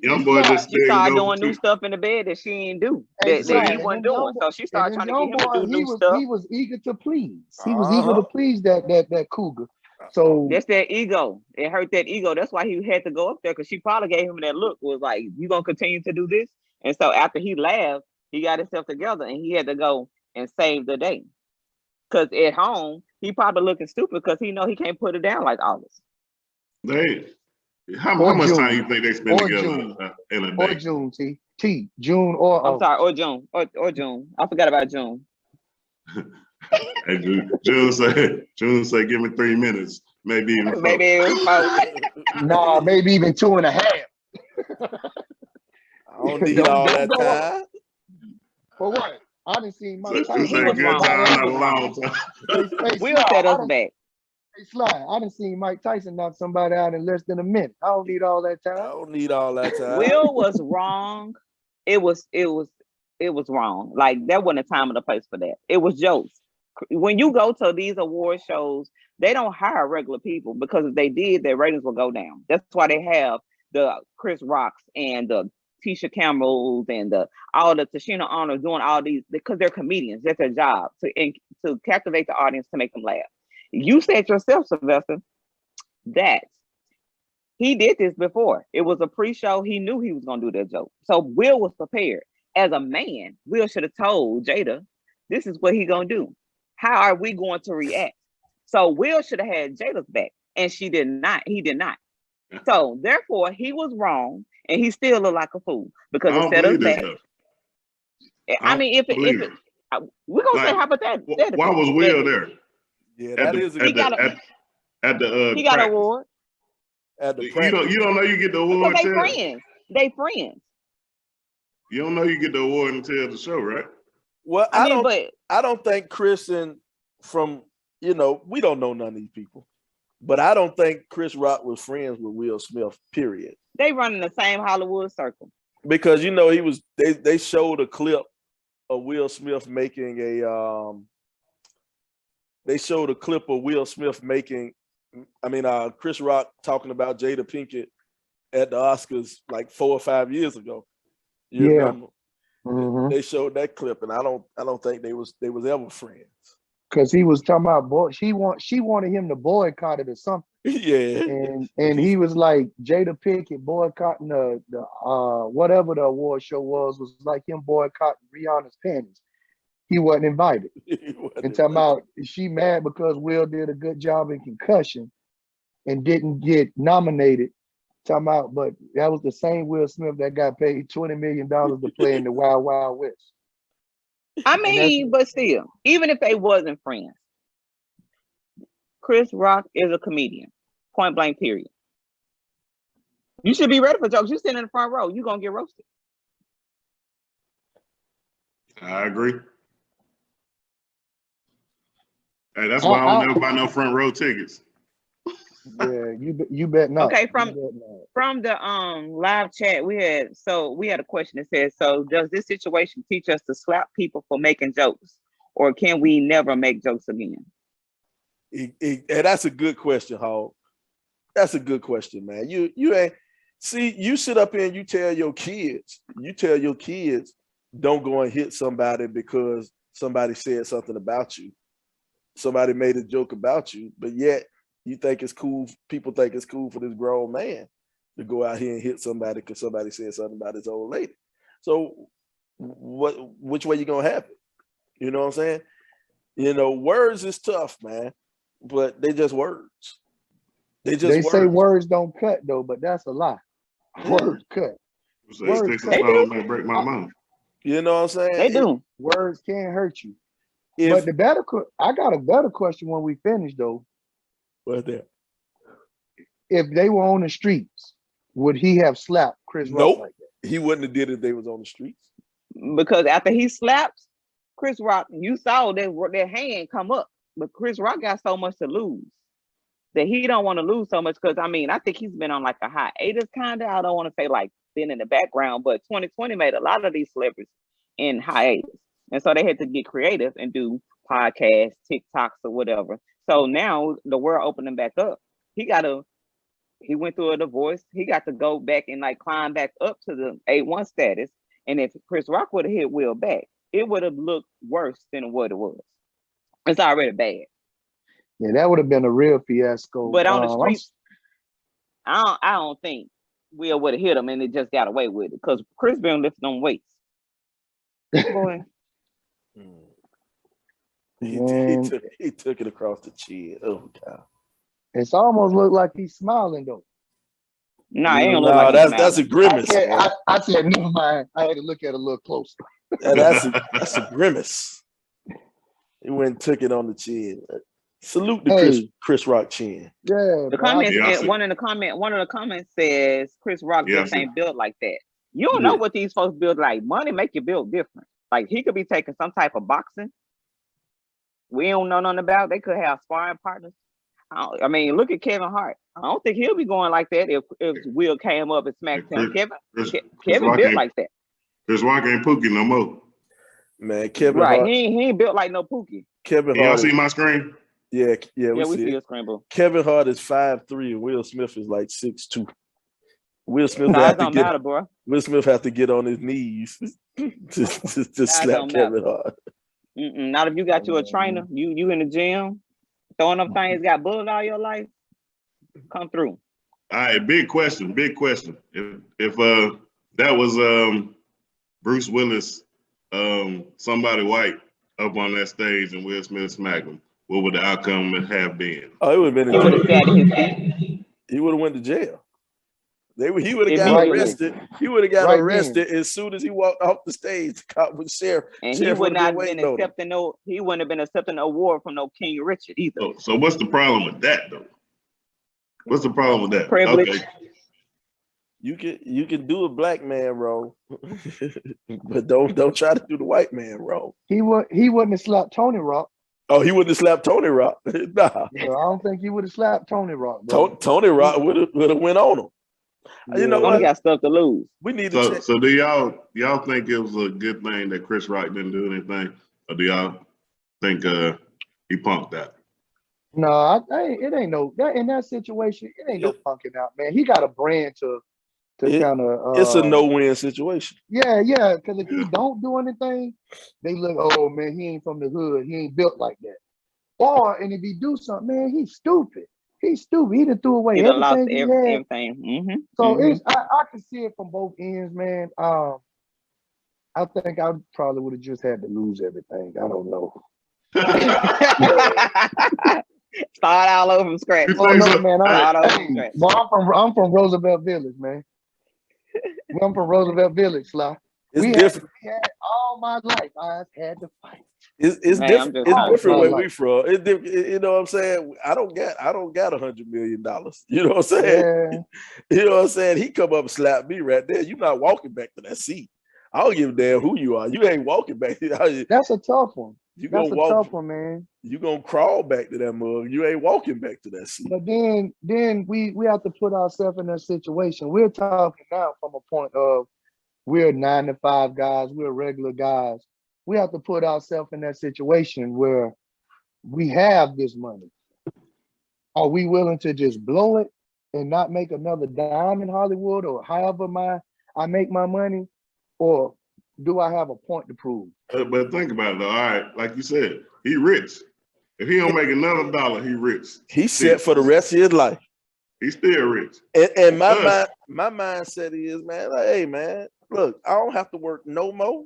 young boy just she started doing new stuff in the bed that she ain't do that he wasn't doing. So she started trying to get him to do new stuff. He was eager to please. He was eager to please that cougar. So that's that ego. It hurt that ego. That's why he had to go up there because she probably gave him that look. Was like, you gonna continue to do this? And so after he laughed, he got himself together and he had to go and save the day. Because at home, he probably looking stupid because he know he can't put it down like August. How much time you think they spend together in a day? Or June, June or I'm sorry, or June. Or June. I forgot about June. Hey, June say, give me 3 minutes. Maybe even 4. Maybe even 4. Nah, maybe even 2.5. I don't need all that time. For what? I didn't see Mike Tyson. He was good time, not a long time. We'll set us back. Hey, Sly, I done seen Mike Tyson knock somebody out in less than a minute. I don't need all that time. Will was wrong. It was wrong. Like that wasn't a time or the place for that. It was jokes. When you go to these award shows, they don't hire regular people because if they did, their ratings will go down. That's why they have the Chris Rocks and the Tisha Campbells and all the Tashina Honors doing all these because they're comedians. That's their job to captivate the audience to make them laugh. You said yourself, Sylvester, that he did this before. It was a pre-show. He knew he was going to do that joke. So Will was prepared. As a man, Will should have told Jada, this is what he's going to do. How are we going to react? So Will should have had Jada's back, and she did not. He did not. So therefore, he was wrong, and he still looked like a fool because it set us back. I mean, if we're gonna say how about that? Why was Will there? Yeah, that is he got an award. At the you don't know you get the award. Because they friends. You don't know you get the award until the show, right? Well, I don't think Chris and we don't know none of these people, but I don't think Chris Rock was friends with Will Smith. Period. They run in the same Hollywood circle because they showed a clip of Will Smith making Chris Rock talking about Jada Pinkett at the Oscars like 4 or 5 years ago. You remember? Mm-hmm. They showed that clip, and I don't think they was ever friends. Because he was talking about she wanted him to boycott it or something. Yeah. And he was like Jada Pinkett boycotting the whatever the award show was like him boycotting Rihanna's panties. He wasn't invited. And talking about she mad because Will did a good job in Concussion and didn't get nominated. Talking about, but that was the same Will Smith that got paid $20 million to play in the Wild Wild West. I mean, but still, even if they wasn't friends, Chris Rock is a comedian. Point blank, period. You should be ready for jokes. You sitting in the front row, you're gonna get roasted. I agree. Hey, that's why I don't never buy no front row tickets. Yeah, you bet not. Okay, from the live chat, we had a question that says, so does this situation teach us to slap people for making jokes, or can we never make jokes again? And that's a good question, Hog. That's a good question, man. You ain't see, you sit up here and you tell your kids, don't go and hit somebody because somebody said something about you. Somebody made a joke about you, but yet you think it's cool. People think it's cool for this grown man to go out here and hit somebody because somebody said something about his old lady. So which way you gonna have it? You know what I'm saying? You know, words is tough, man, but they just words. They say words don't cut though, but that's a lie. Words cut. Words cut. May break my mouth. You know what I'm saying? They do. Words can't hurt you. But I got a better question when we finish though. What's that? If they were on the streets, would he have slapped Chris Rock like that? He wouldn't have did it if they was on the streets. Because after he slaps Chris Rock, you saw their hand come up. But Chris Rock got so much to lose that he don't want to lose so much. Because I think he's been on like a hiatus kind of. I don't want to say like been in the background, but 2020 made a lot of these celebrities in hiatus. And so they had to get creative and do podcasts, TikToks, or whatever. So now the world opening back up. He went through a divorce. He got to go back and like climb back up to the A1 status. And if Chris Rock would have hit Will back, it would have looked worse than what it was. It's already bad. Yeah, that would have been a real fiasco. But on the streets, I don't think Will would have hit him and it just got away with it. Because Chris been lifting them weights. Boy. He took it across the chin. Oh God! It's almost looked like he's smiling though. Nah, it don't look like that's a grimace. I said never mind. I had to look at it a little closer. That's a grimace. He went and took it on the chin. Salute the Chris Rock chin. Yeah. The comments. One of the comments says Chris Rock just ain't built like that. You don't know what these folks build like. Money make you build different. Like he could be taking some type of boxing. We don't know nothing about. They could have sparring partners. I mean, look at Kevin Hart. I don't think he'll be going like that if Will came up and smacked him. Kevin built like that. Chris Rock ain't Pookie no more. Man, Kevin Hart. He ain't built like no Pookie. Kevin Hart. Y'all see my screen? Yeah, we see your screen, bro. Kevin Hart is 5'3" and Will Smith is like 6'2". Will Smith Will Smith have to get on his knees to slap Kevin Hart. Not if you got you a trainer, you in the gym, throwing up things, got bullet all your life, come through. All right, big question. If that was Bruce Willis, somebody white up on that stage and Will Smith smacked him, what would the outcome have been? Oh, it would have been. He would have sat in his seat. He would have went to jail. He would have got arrested. He would have got arrested as soon as he walked off the stage. The cop with sheriff. And he would not have been accepting he wouldn't have been accepting an award from no King Richard either. So what's the problem with that though? What's the problem with that? Privilege. Okay. You can do a black man wrong, but don't try to do the white man wrong. He wouldn't have slapped Tony Rock. Oh, he wouldn't have slapped Tony Rock. Nah. I don't think he would have slapped Tony Rock. Tony Rock would have went on him. You know what? He got stuff to lose. We need to check. So do y'all think it was a good thing that Chris Rock didn't do anything, or do y'all think he punked that? No, it ain't no that in that situation. It ain't no punking out, man. He got a brand to kind of. It's a no-win situation. Yeah. Because if he don't do anything, they look, oh man, he ain't from the hood. He ain't built like that. And if he do something, man, he's stupid. He's stupid. He done threw away everything he had. Everything. Mm-hmm. So I can see it from both ends, man. I think I probably would have just had to lose everything. I don't know. Start all over from scratch. Oh no, man! I'm from Roosevelt Village, man. I'm from Roosevelt Village, Sly. It's different. We had all my life. I had to fight. It's different. It's different where we from. It's different. You know what I'm saying? I don't got $100 million. You know what I'm saying? Yeah. You know what I'm saying? He come up and slap me right there. You're not walking back to that seat. I don't give a damn who you are. You ain't walking back. That's a tough one. That's a tough one, man. you gonna crawl back to that mug. You ain't walking back to that seat. But then we have to put ourselves in that situation. We're talking now from a point of we're 9-to-5 guys, we're regular guys. We have to put ourselves in that situation where we have this money. Are we willing to just blow it and not make another dime in Hollywood, or however I make my money, or do I have a point to prove? But think about it though. All right, like you said, he rich. If he don't make another dollar, he rich. He's set for the rest of his life. He's still rich. And my mindset is, man, like, hey man, look, I don't have to work no more.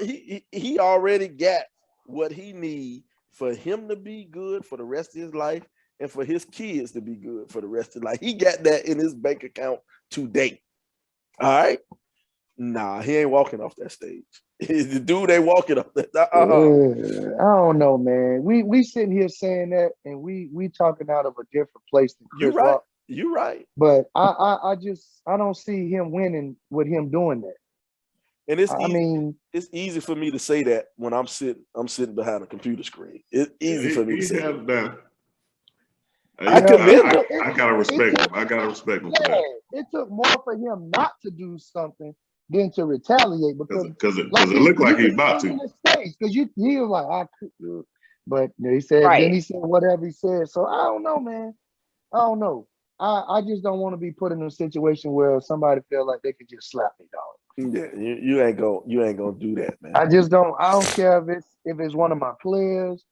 He already got what he need for him to be good for the rest of his life and for his kids to be good for the rest of life. He got that in his bank account today. All right. Nah, he ain't walking off that stage. The dude ain't walking off that. I don't know, man. We sitting here saying that, and we talking out of a different place than Chris Rock. You're right. But I don't see him winning with him doing that. And it's easy for me to say that when I'm sitting behind a computer screen. It's easy for me to say that. I gotta respect him. I gotta respect him for that. It took more for him not to do something than to retaliate, because it looked like he about to. Because he was like, I could do it. But he said, right. Then he said whatever he said. So I don't know, man. I don't know. I just don't want to be put in a situation where somebody feel like they could just slap me, dog. Yeah, you ain't gonna do that, man. I don't care if it's one of my players.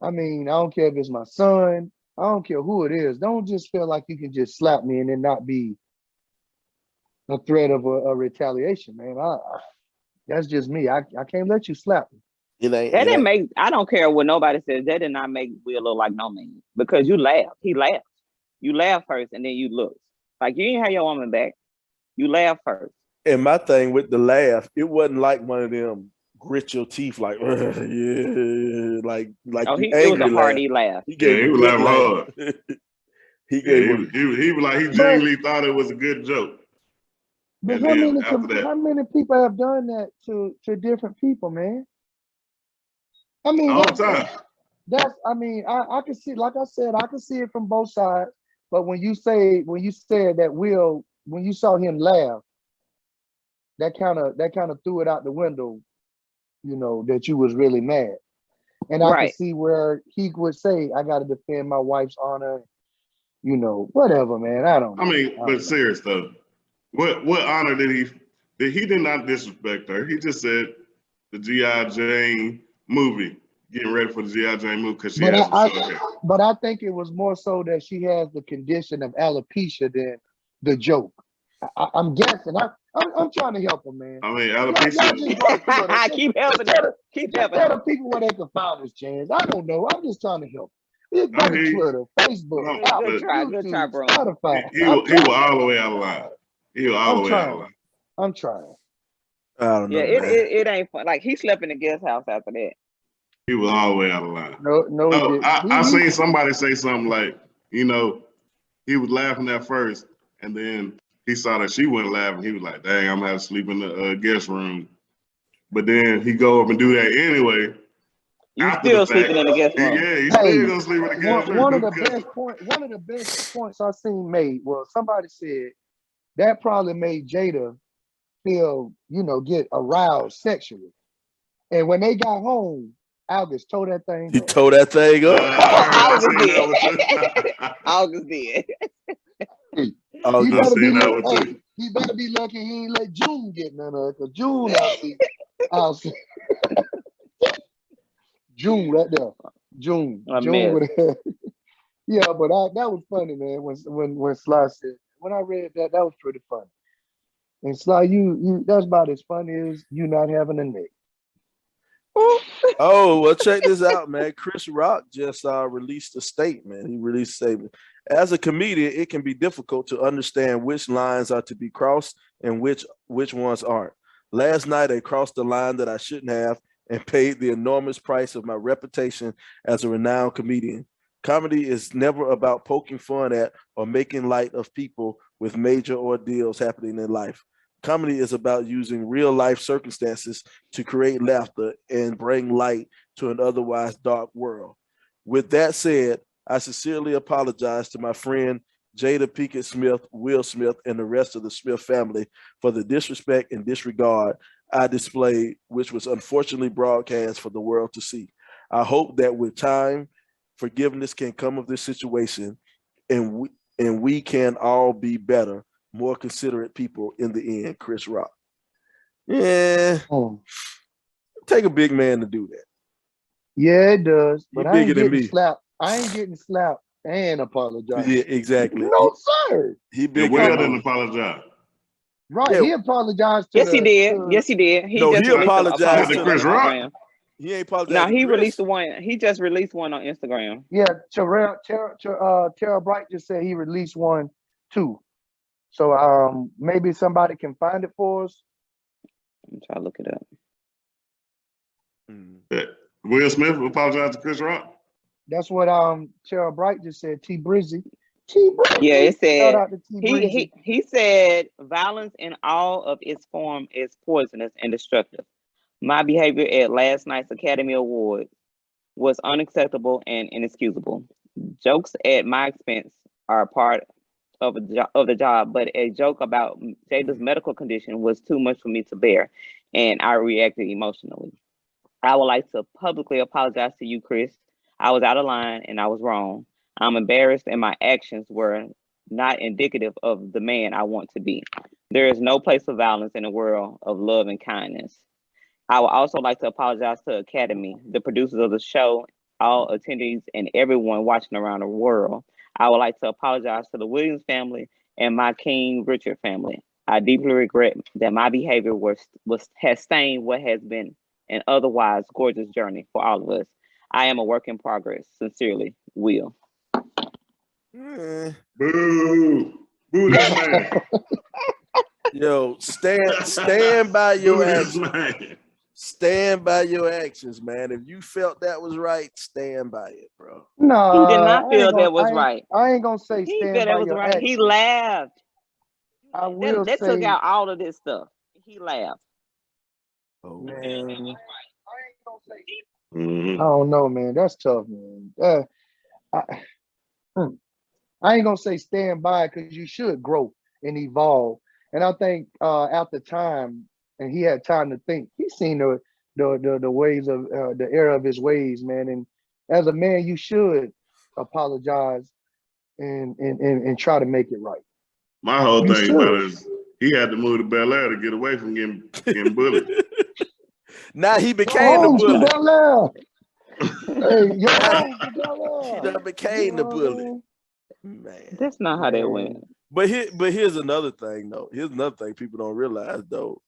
I mean, I don't care if it's my son. I don't care who it is. Don't just feel like you can just slap me and then not be a threat of a retaliation, man. That's just me. I can't let you slap me. I don't care what nobody says. That did not make Will look like no man, because you laughed. He laughed. You laugh first and then you look. Like, you didn't have your woman back. You laugh first. And my thing with the laugh, it wasn't like one of them grit your teeth like, yeah, like. Oh, it was a hearty laugh. He was laughing hard. he was like, he genuinely thought it was a good joke. But how many people have done that to different people, man? I mean, all the time. I can see, like I said, I can see it from both sides. But when you said that when you saw him laugh, that kind of threw it out the window, that you was really mad. And I can see where he would say, I got to defend my wife's honor, whatever, man. I don't know. I mean, but serious though, what honor did he did not disrespect her. He just said the G.I. Jane movie, getting ready for the G.I. Jane movie because she has some short hair. But I think it was more so that she has the condition of alopecia than the joke. I'm guessing. I'm trying to help him, man. I mean, alopecia. I keep helping him. Tell the people where they can find this, Chance. I don't know. I'm just trying to help. It's go to Twitter, Facebook, YouTube, bro. Spotify. He was all the way out of line. He was all the way out of line. I'm trying. I don't know. Yeah, it ain't fun. Like, he slept in the guest house after that. He was all the way out of line. No, I seen somebody say something like, he was laughing at first, and then he saw that she wasn't laughing. He was like, dang, I'm gonna have to sleep in the guest room. But then he go up and do that anyway. You still sleeping in the guest room. Yeah, you still gonna sleep in the guest room. One of the best points I seen made was somebody said that probably made Jada feel, get aroused sexually. And when they got home, August tore that thing up. He tore that thing up. August did. He better be lucky he ain't let June get none of it, because June I'll see. June right there. June would have. Yeah, but that was funny, man. When Sly said, when I read that was pretty funny. And Sly, you that's about as funny as you not having a neck. Oh, well, check this out, man. Chris Rock just released a statement. He released a statement. As a comedian, it can be difficult to understand which lines are to be crossed and which ones aren't. Last night, I crossed the line that I shouldn't have and paid the enormous price of my reputation as a renowned comedian. Comedy is never about poking fun at or making light of people with major ordeals happening in life. Comedy is about using real life circumstances to create laughter and bring light to an otherwise dark world. With that said, I sincerely apologize to my friend Jada Pinkett Smith, Will Smith, and the rest of the Smith family for the disrespect and disregard I displayed, which was unfortunately broadcast for the world to see. I hope that with time, forgiveness can come of this situation, and we can all be better, more considerate people in the end. Chris Rock. Yeah, take a big man to do that. Yeah, it does. But I ain't getting slapped. I ain't getting slapped and apologize. Yeah, exactly. No, sir. Will didn't apologize. Right, yeah. He apologized to he did. Yes, he did. He apologized to Chris Rock. He ain't apologized. No, he released one. He just released one on Instagram. Yeah, Tara Bright just said he released one too. So maybe somebody can find it for us. I'm trying to look it up. Will Smith apologized to Chris Rock. That's what Tara Bright just said. T Brizzy. Yeah, it said he said violence in all of its form is poisonous and destructive. My behavior at last night's Academy Awards was unacceptable and inexcusable. Jokes at my expense are a part of the job, but a joke about Jada's medical condition was too much for me to bear, and I reacted emotionally. I would like to publicly apologize to you, Chris. I was out of line and I was wrong. I'm embarrassed and my actions were not indicative of the man I want to be. There is no place for violence in a world of love and kindness. I would also like to apologize to Academy, the producers of the show, all attendees, and everyone watching around the world. I would like to apologize to the Williams family and my King Richard family. I deeply regret that my behavior has stained what has been an otherwise gorgeous journey for all of us. I am a work in progress. Sincerely, Will. Boo! Boo this man! Yo, stand by your actions. Stand by your actions, man. If you felt that was right, stand by it, bro. No, he did not feel that was right. I ain't gonna say stand by your actions. He laughed. I will that took out all of this stuff. He laughed. Oh man. I don't know, man. That's tough, man. I ain't gonna say stand by because you should grow and evolve. And I think after time, and he had time to think, he's seen the ways of the error of his ways, man. And as a man, you should apologize and try to make it right. My whole thing about it is he had to move to Bel Air to get away from getting bullied. Now he became the bully. Hey, he done became the bully. Man, that's not how that went. But here's another thing though. Here's another thing people don't realize though.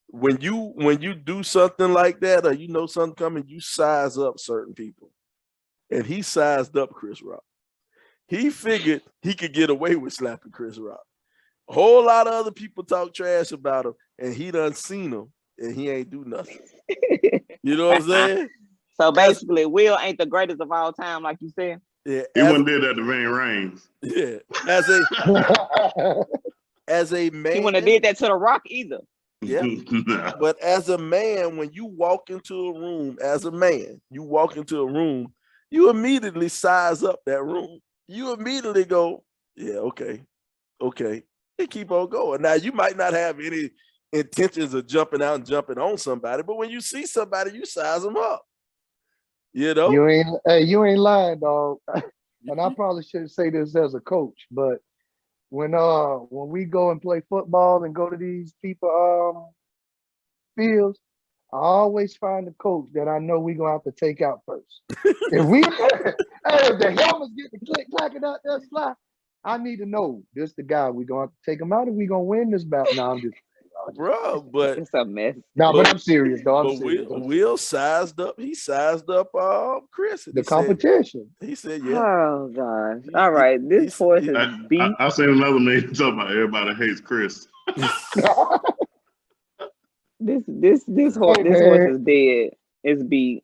When you do something like that, or you know something coming, you size up certain people. And he sized up Chris Rock. He figured he could get away with slapping Chris Rock. A whole lot of other people talk trash about him, and he done seen him, and he ain't do nothing. You know what I'm saying? So basically, Will ain't the greatest of all time, like you said. Yeah, he wouldn't did that to Vane Reigns. Yeah, as a man, he wouldn't have did that to The Rock either. Yeah, but as a man, when you walk into a room, you immediately size up that room. You immediately go, yeah, okay, and keep on going. Now you might not have any intentions of jumping out and jumping on somebody, but when you see somebody, you size them up. You know, you ain't lying, dog. And I probably shouldn't say this as a coach, but when we go and play football and go to these people fields, I always find the coach that I know we're gonna have to take out first. If the helmets get the click clacking out there fly, I need to know this the guy we're gonna have to take him out and we're gonna win this battle. No, I'm just bro, but it's a mess. No, but I'm serious, though. Will sized up. He sized up Chris. The competition. He said, "Yeah." Oh gosh! All right, this horse is beat. I seen another man talking about everybody hates Chris. this horse is dead. It's beat.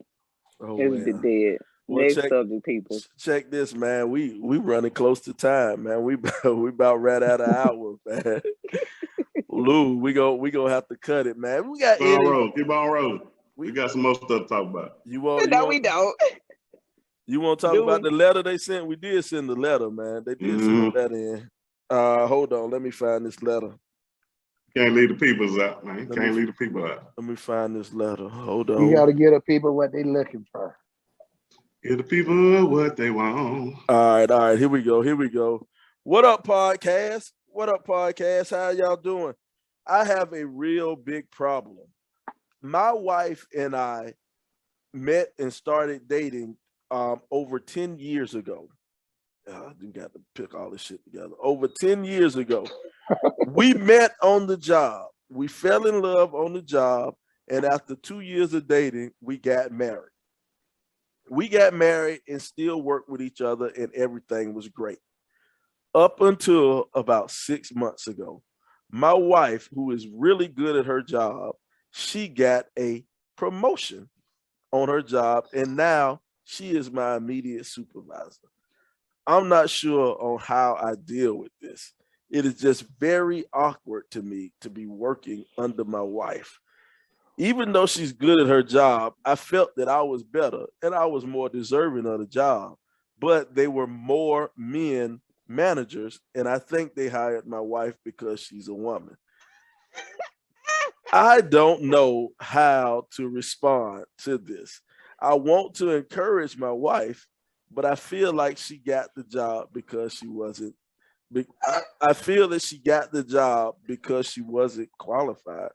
It's dead. Well, Next subject, people. Check this, man. We running close to time, man. We about right out of hour, man. Lou, we gonna have to cut it, man. We got keep on rolling. We got some more stuff to talk about. We don't. You want to talk about the letter they sent? We did send the letter, man. They did send a letter in. Hold on, let me find this letter. Can't leave the peoples out, man. Can't leave the people out. Let me find this letter. Hold on. You got to get the people what they looking for. Give the people what they want. All right. Here we go. What up, podcast? How y'all doing? I have a real big problem. My wife and I met and started dating over 10 years ago. You got to pick all this shit together. Over 10 years ago, we met on the job. We fell in love on the job, and after 2 years of dating, we got married. We got married and still worked with each other, and everything was great. Up until about 6 months ago, my wife, who is really good at her job, she got a promotion on her job, and now she is my immediate supervisor. I'm not sure on how I deal with this. It is just very awkward to me to be working under my wife. Even though she's good at her job, I felt that I was better and I was more deserving of the job, but they were more men managers, and I think they hired my wife because she's a woman. I don't know how to respond to this. I want to encourage my wife, but I feel like she got the job because she wasn't. I feel that she got the job because she wasn't qualified.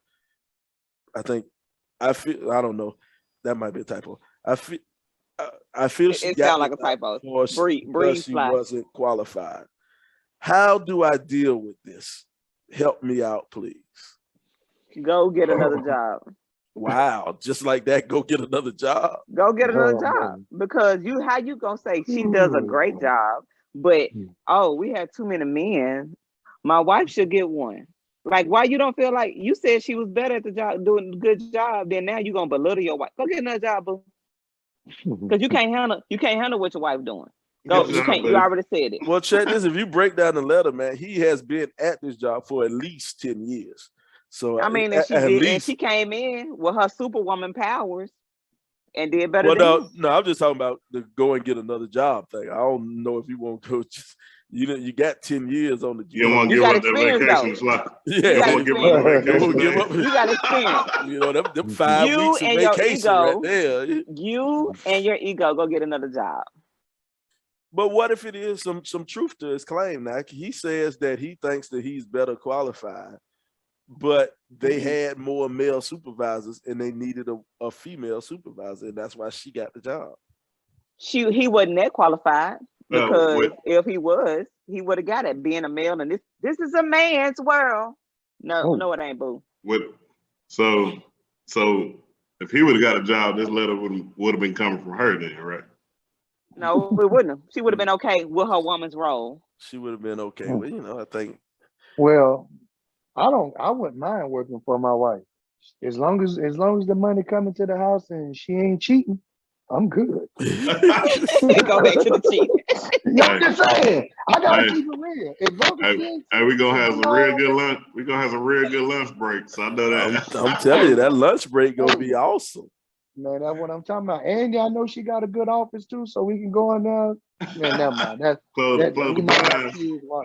I don't know. That might be a typo. I feel she it got sounds like a typo. Because she wasn't qualified. How do I deal with this? Help me out, please. Go get another job. Wow, just like that, go get another job. Go get another job. Because how you gonna say she does a great job, but we had too many men. My wife should get one. Like, why you don't feel like you said she was better at the job, doing a good job, then now you gonna belittle your wife. Go get another job, boo. Because you can't handle what your wife doing. Go, you can't. You already said it. Well, check this. If you break down the letter, man, he has been at this job for at least 10 years. So I mean, and she came in with her superwoman powers and did better than you. No, I'm just talking about the go and get another job thing. I don't know if you want to go just you got 10 years on the job. You don't want to give up that vacation slot. Yeah, you don't give up that vacation. You got experience. You know, them 5 weeks of vacation right there. You and your ego go get another job. But what if it is some truth to his claim? Now, he says that he thinks that he's better qualified, but they had more male supervisors and they needed a female supervisor, and that's why she got the job. He wasn't that qualified, because if he was, he would have got it. Being a male, and this is a man's world. No, it ain't, boo. So if he would have got a job, this letter would have been coming from her then, right? No, it wouldn't have. She would have been okay with her woman's role. She would have been okay. Well, I think. Well, I wouldn't mind working for my wife. As long as the money coming to the house and she ain't cheating, I'm good. Go back to the cheating. I'm just saying. I gotta keep it real. As long as we're gonna have some real good lunch. We're gonna have some real good lunch breaks. I know that. I'm telling you, that lunch break gonna be awesome. Man, that's what I'm talking about. And I know she got a good office too, so we can go in there. Man, never mind.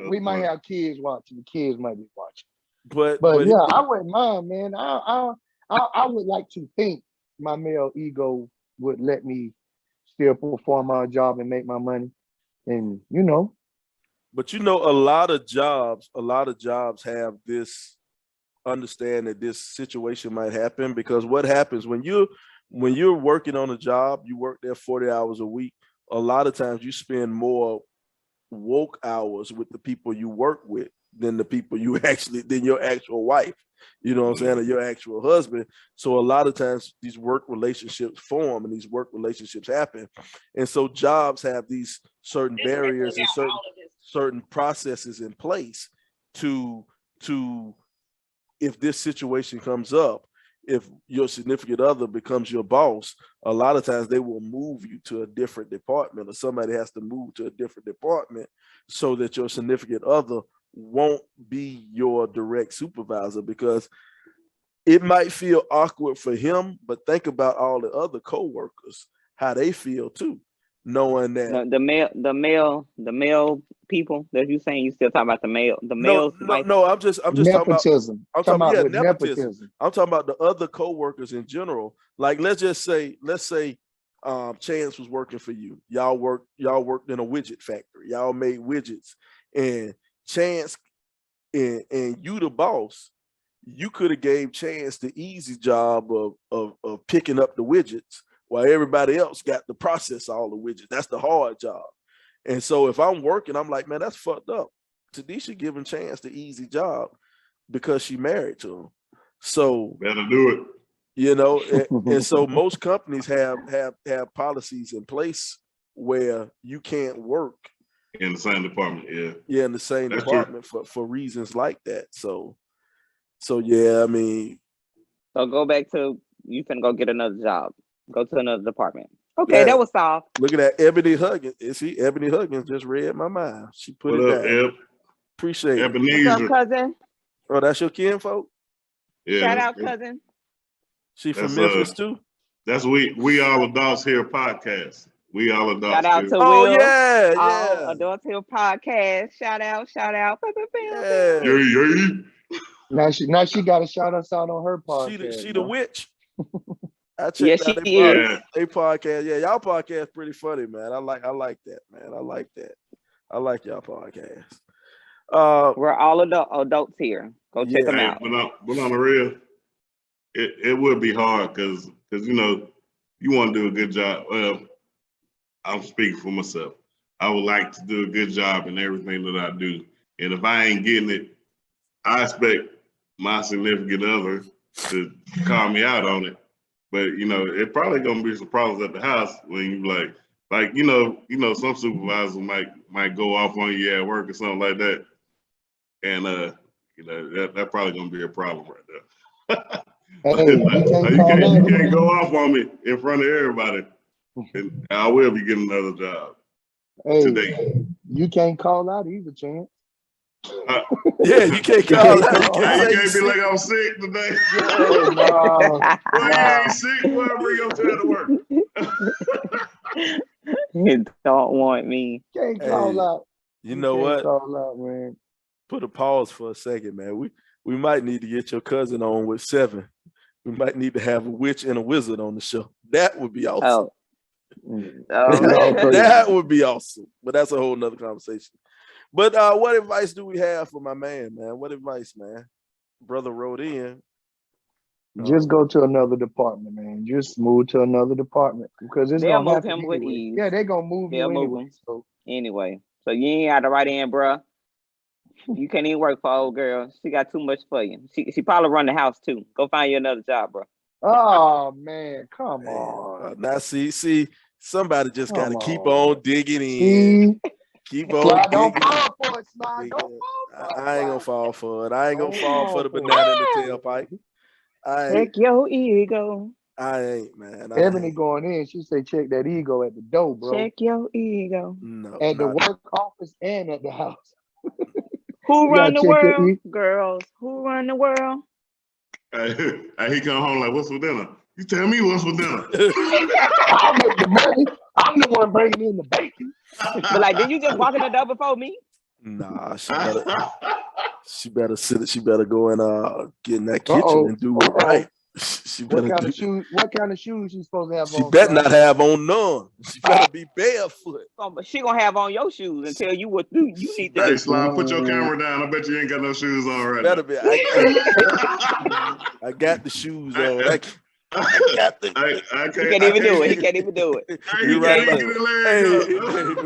We might have kids watching. The kids might be watching. But yeah, I wouldn't mind, man. I would like to think my male ego would let me still perform my job and make my money, and But a lot of jobs have this understand that this situation might happen, because what happens when you're working on a job, you work there 40 hours a week. A lot of times you spend more woke hours with the people you work with than the people than your actual wife, you know what I'm saying, or your actual husband. So a lot of times these work relationships form and these work relationships happen. And so jobs have these certain barriers and certain processes in place to if this situation comes up, if your significant other becomes your boss, a lot of times they will move you to a different department, or somebody has to move to a different department so that your significant other won't be your direct supervisor, because it might feel awkward for him, but think about all the other coworkers, how they feel too. knowing that the male people that you saying, you still talking about the males? No. I'm just nepotism. I'm talking about nepotism. nepotism. I'm talking about the other coworkers in general. Like let's say Chance was working for you. Y'all worked in a widget factory. Y'all made widgets, and Chance and you the boss. You could have gave Chance the easy job of picking up the widgets while everybody else got to process all the widgets. That's the hard job. And so if I'm working, I'm like, man, that's fucked up. Tanisha giving Chance the easy job because she married to him. So better do it. You know, and so most companies have policies in place where you can't work in the same department. Yeah, in the same department for reasons like that. So yeah, I mean. So go back to, you finna go get another job. Go to another department. Okay, that was soft. Look at that, Ebony Huggins. See, Ebony Huggins just read my mind. She put it down. Eb? Appreciate it. What's up, cousin? Oh, that's your kinfolk? Yeah. Shout out, cousin. She from Memphis too? That's We All Adults Here podcast. We All Adults Shout out here. to Will. Yeah. All Adults Here podcast. Shout out. Yeah. Now she got to shout us out on her podcast. She the witch. I checked out they podcast. Yeah, y'all podcast pretty funny, man. I like that, man. I like that. I like y'all podcast. We're all adults here. Go check them out. But on the real, it would be hard because you know you want to do a good job. Well, I'm speaking for myself. I would like to do a good job in everything that I do, and if I ain't getting it, I expect my significant other to call me out on it. But you know, it probably gonna be some problems at the house when you like you know, some supervisors might go off on you at work or something like that, and you know that probably gonna be a problem right there. You can't go off on me in front of everybody, and I will be getting another job today. You can't call out either, Chance. Yeah, you can't call out. You can't be like, I'm sick today. You ain't sick, boy, bring your tail to work. You don't want me. Can't call out. You know what? Call out, man. Put a pause for a second, man. We might need to get your cousin on with 7. We might need to have a witch and a wizard on the show. That would be awesome. That would be awesome. But that's a whole nother conversation. But what advice do we have for my man? What advice, man? Brother wrote in. Just go to another department, man. Just move to another department because it's they'll gonna move him with ease. Yeah, they're gonna move you anyway. Anyway, so you ain't got to write in, bruh. You can't even work for old girl. She got too much for you. She probably run the house too. Go find you another job, bro. Oh man, come on. Now see, somebody just gotta keep on digging in. Keep on digging. Don't fall for it, Slide. Don't fall for it. I ain't gonna fall for it. I ain't gonna fall for the banana in the tailpipe. Check your ego. I ain't, man. Ebony going in. She say, check that ego at the door, bro. Check your ego. No, at the work office and at the house. Who run the world? Girls. Who run the world? He come home like, what's for dinner? You tell me what's for dinner. I make the money. I'm the one bringing in the bacon. But like, did you just walk in the door before me? Nah, she better sit. She better go and get in that kitchen and do it right. She better what kind of shoes she supposed to have on? She better not have on none. She better be barefoot. But she gonna have on your shoes and tell you what you need to do. Hey, Slime, put your camera down. I bet you ain't got no shoes on right better be. I got the shoes on. I got the. He can't even do it. He can't even do it. You're right. Hey,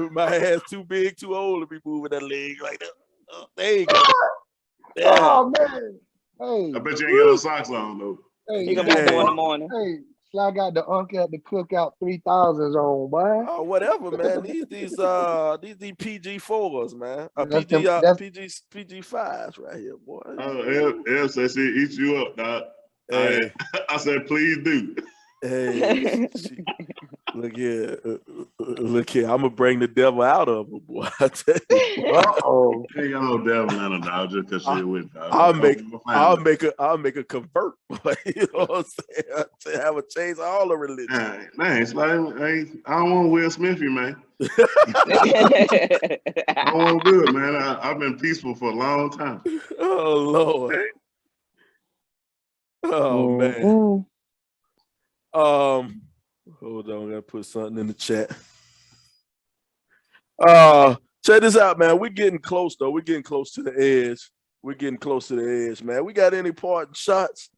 my ass too big, too old to be moving that leg like that. Oh, there you go. Yeah. Oh man. Hey. I bet you ain't got no socks on though. Hey, he gonna be 4 in the morning. Hey, I got the uncle at the cookout 3000s on, boy. Oh, whatever, man. These PG4s, man. PG5s right here, boy. El said she eat you up, dog. Hey. I said, please do. Hey, look here. Look here, I'm gonna bring the devil out of her, boy. I tell you, boy. Oh, ain't got no devil in her, dog. Just because she with dog. I'll make a convert, boy. You know what I'm saying? To have a change all the religion. Man, it's like, hey, I don't want to Will Smith you, man. I don't want to do it, man. I've been peaceful for a long time. Oh Lord. Oh man. Hold on, I gotta put something in the chat. Check this out, man. We're getting close though. We're getting close to the edge. Man. We got any parting shots?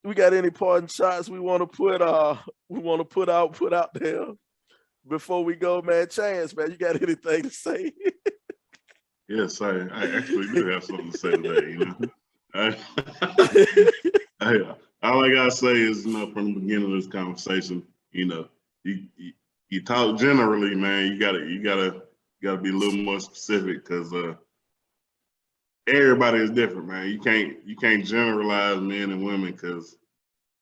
We want to put out there before we go, man? Chance, man, you got anything to say? Yes, I actually do have something to say today, you know. All I gotta say is, you know, from the beginning of this conversation, you know, you talk generally, man. You gotta be a little more specific, because everybody is different, man. You can't generalize men and women, because,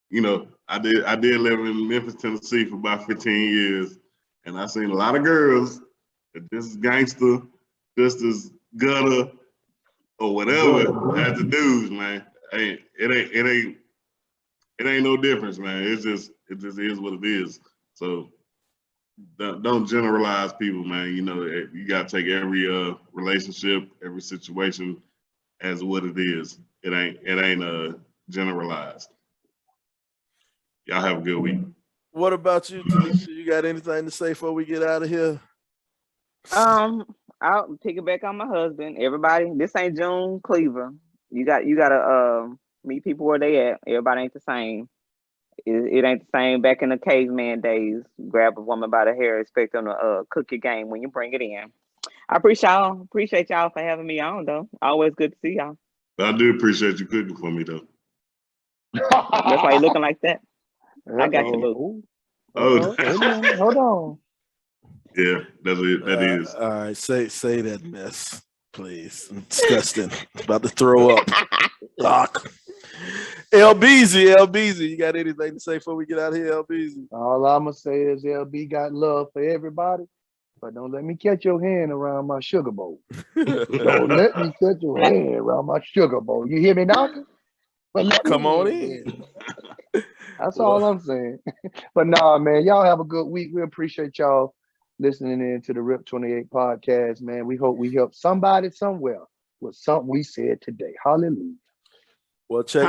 you know, I did live in Memphis, Tennessee for about 15 years, and I seen a lot of girls that just as gangster, just as gutter or whatever as the dudes, man. It ain't no difference, man. It just is what it is. So don't generalize people, man. You know, you gotta take every relationship, every situation as what it is. It ain't generalized. Y'all have a good week. What about you, Tanisha? You got anything to say before we get out of here? I'll piggyback on my husband. Everybody, this ain't June Cleaver. You gotta meet people where they at. Everybody ain't the same. It ain't the same back in the caveman days. Grab a woman by the hair, expect them to cook your game when you bring it in. I appreciate y'all for having me on, though. Always good to see y'all. I do appreciate you cooking for me, though. That's why you're looking like that. I got you, boo. Oh, hold on. Yeah, that is. All right, say that mess, please. I'm disgusting. About to throw up. Doc. LBZ, you got anything to say before we get out of here, LBZ? All I'm gonna say is LB got love for everybody, but don't let me catch your hand around my sugar bowl. Don't let me catch your hand around my sugar bowl. You hear me knocking? But come on in. That's all I'm saying. But nah, man, y'all have a good week. We appreciate y'all listening in to the RIP 28 podcast, man. We hope we help somebody somewhere with something we said today. Hallelujah. Well, check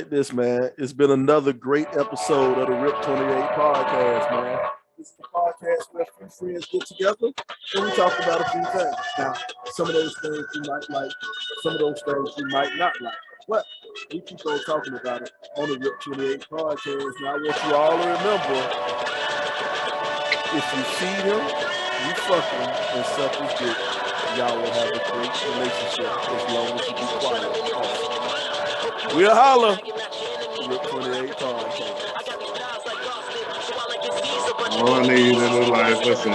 this, man. It's been another great episode of the RIP 28 podcast, man. This is the podcast where a few friends get together and we talk about a few things. Now, some of those things you might like, some of those things you might not like. But we keep on talking about it on the RIP 28 podcast. Now, I want you all to remember, if you feed him, you fuck him, and suck his dick, y'all will have a great relationship as long as you be quiet. Also, we'll holler. RIP 28 podcast. All I need in this life, listen.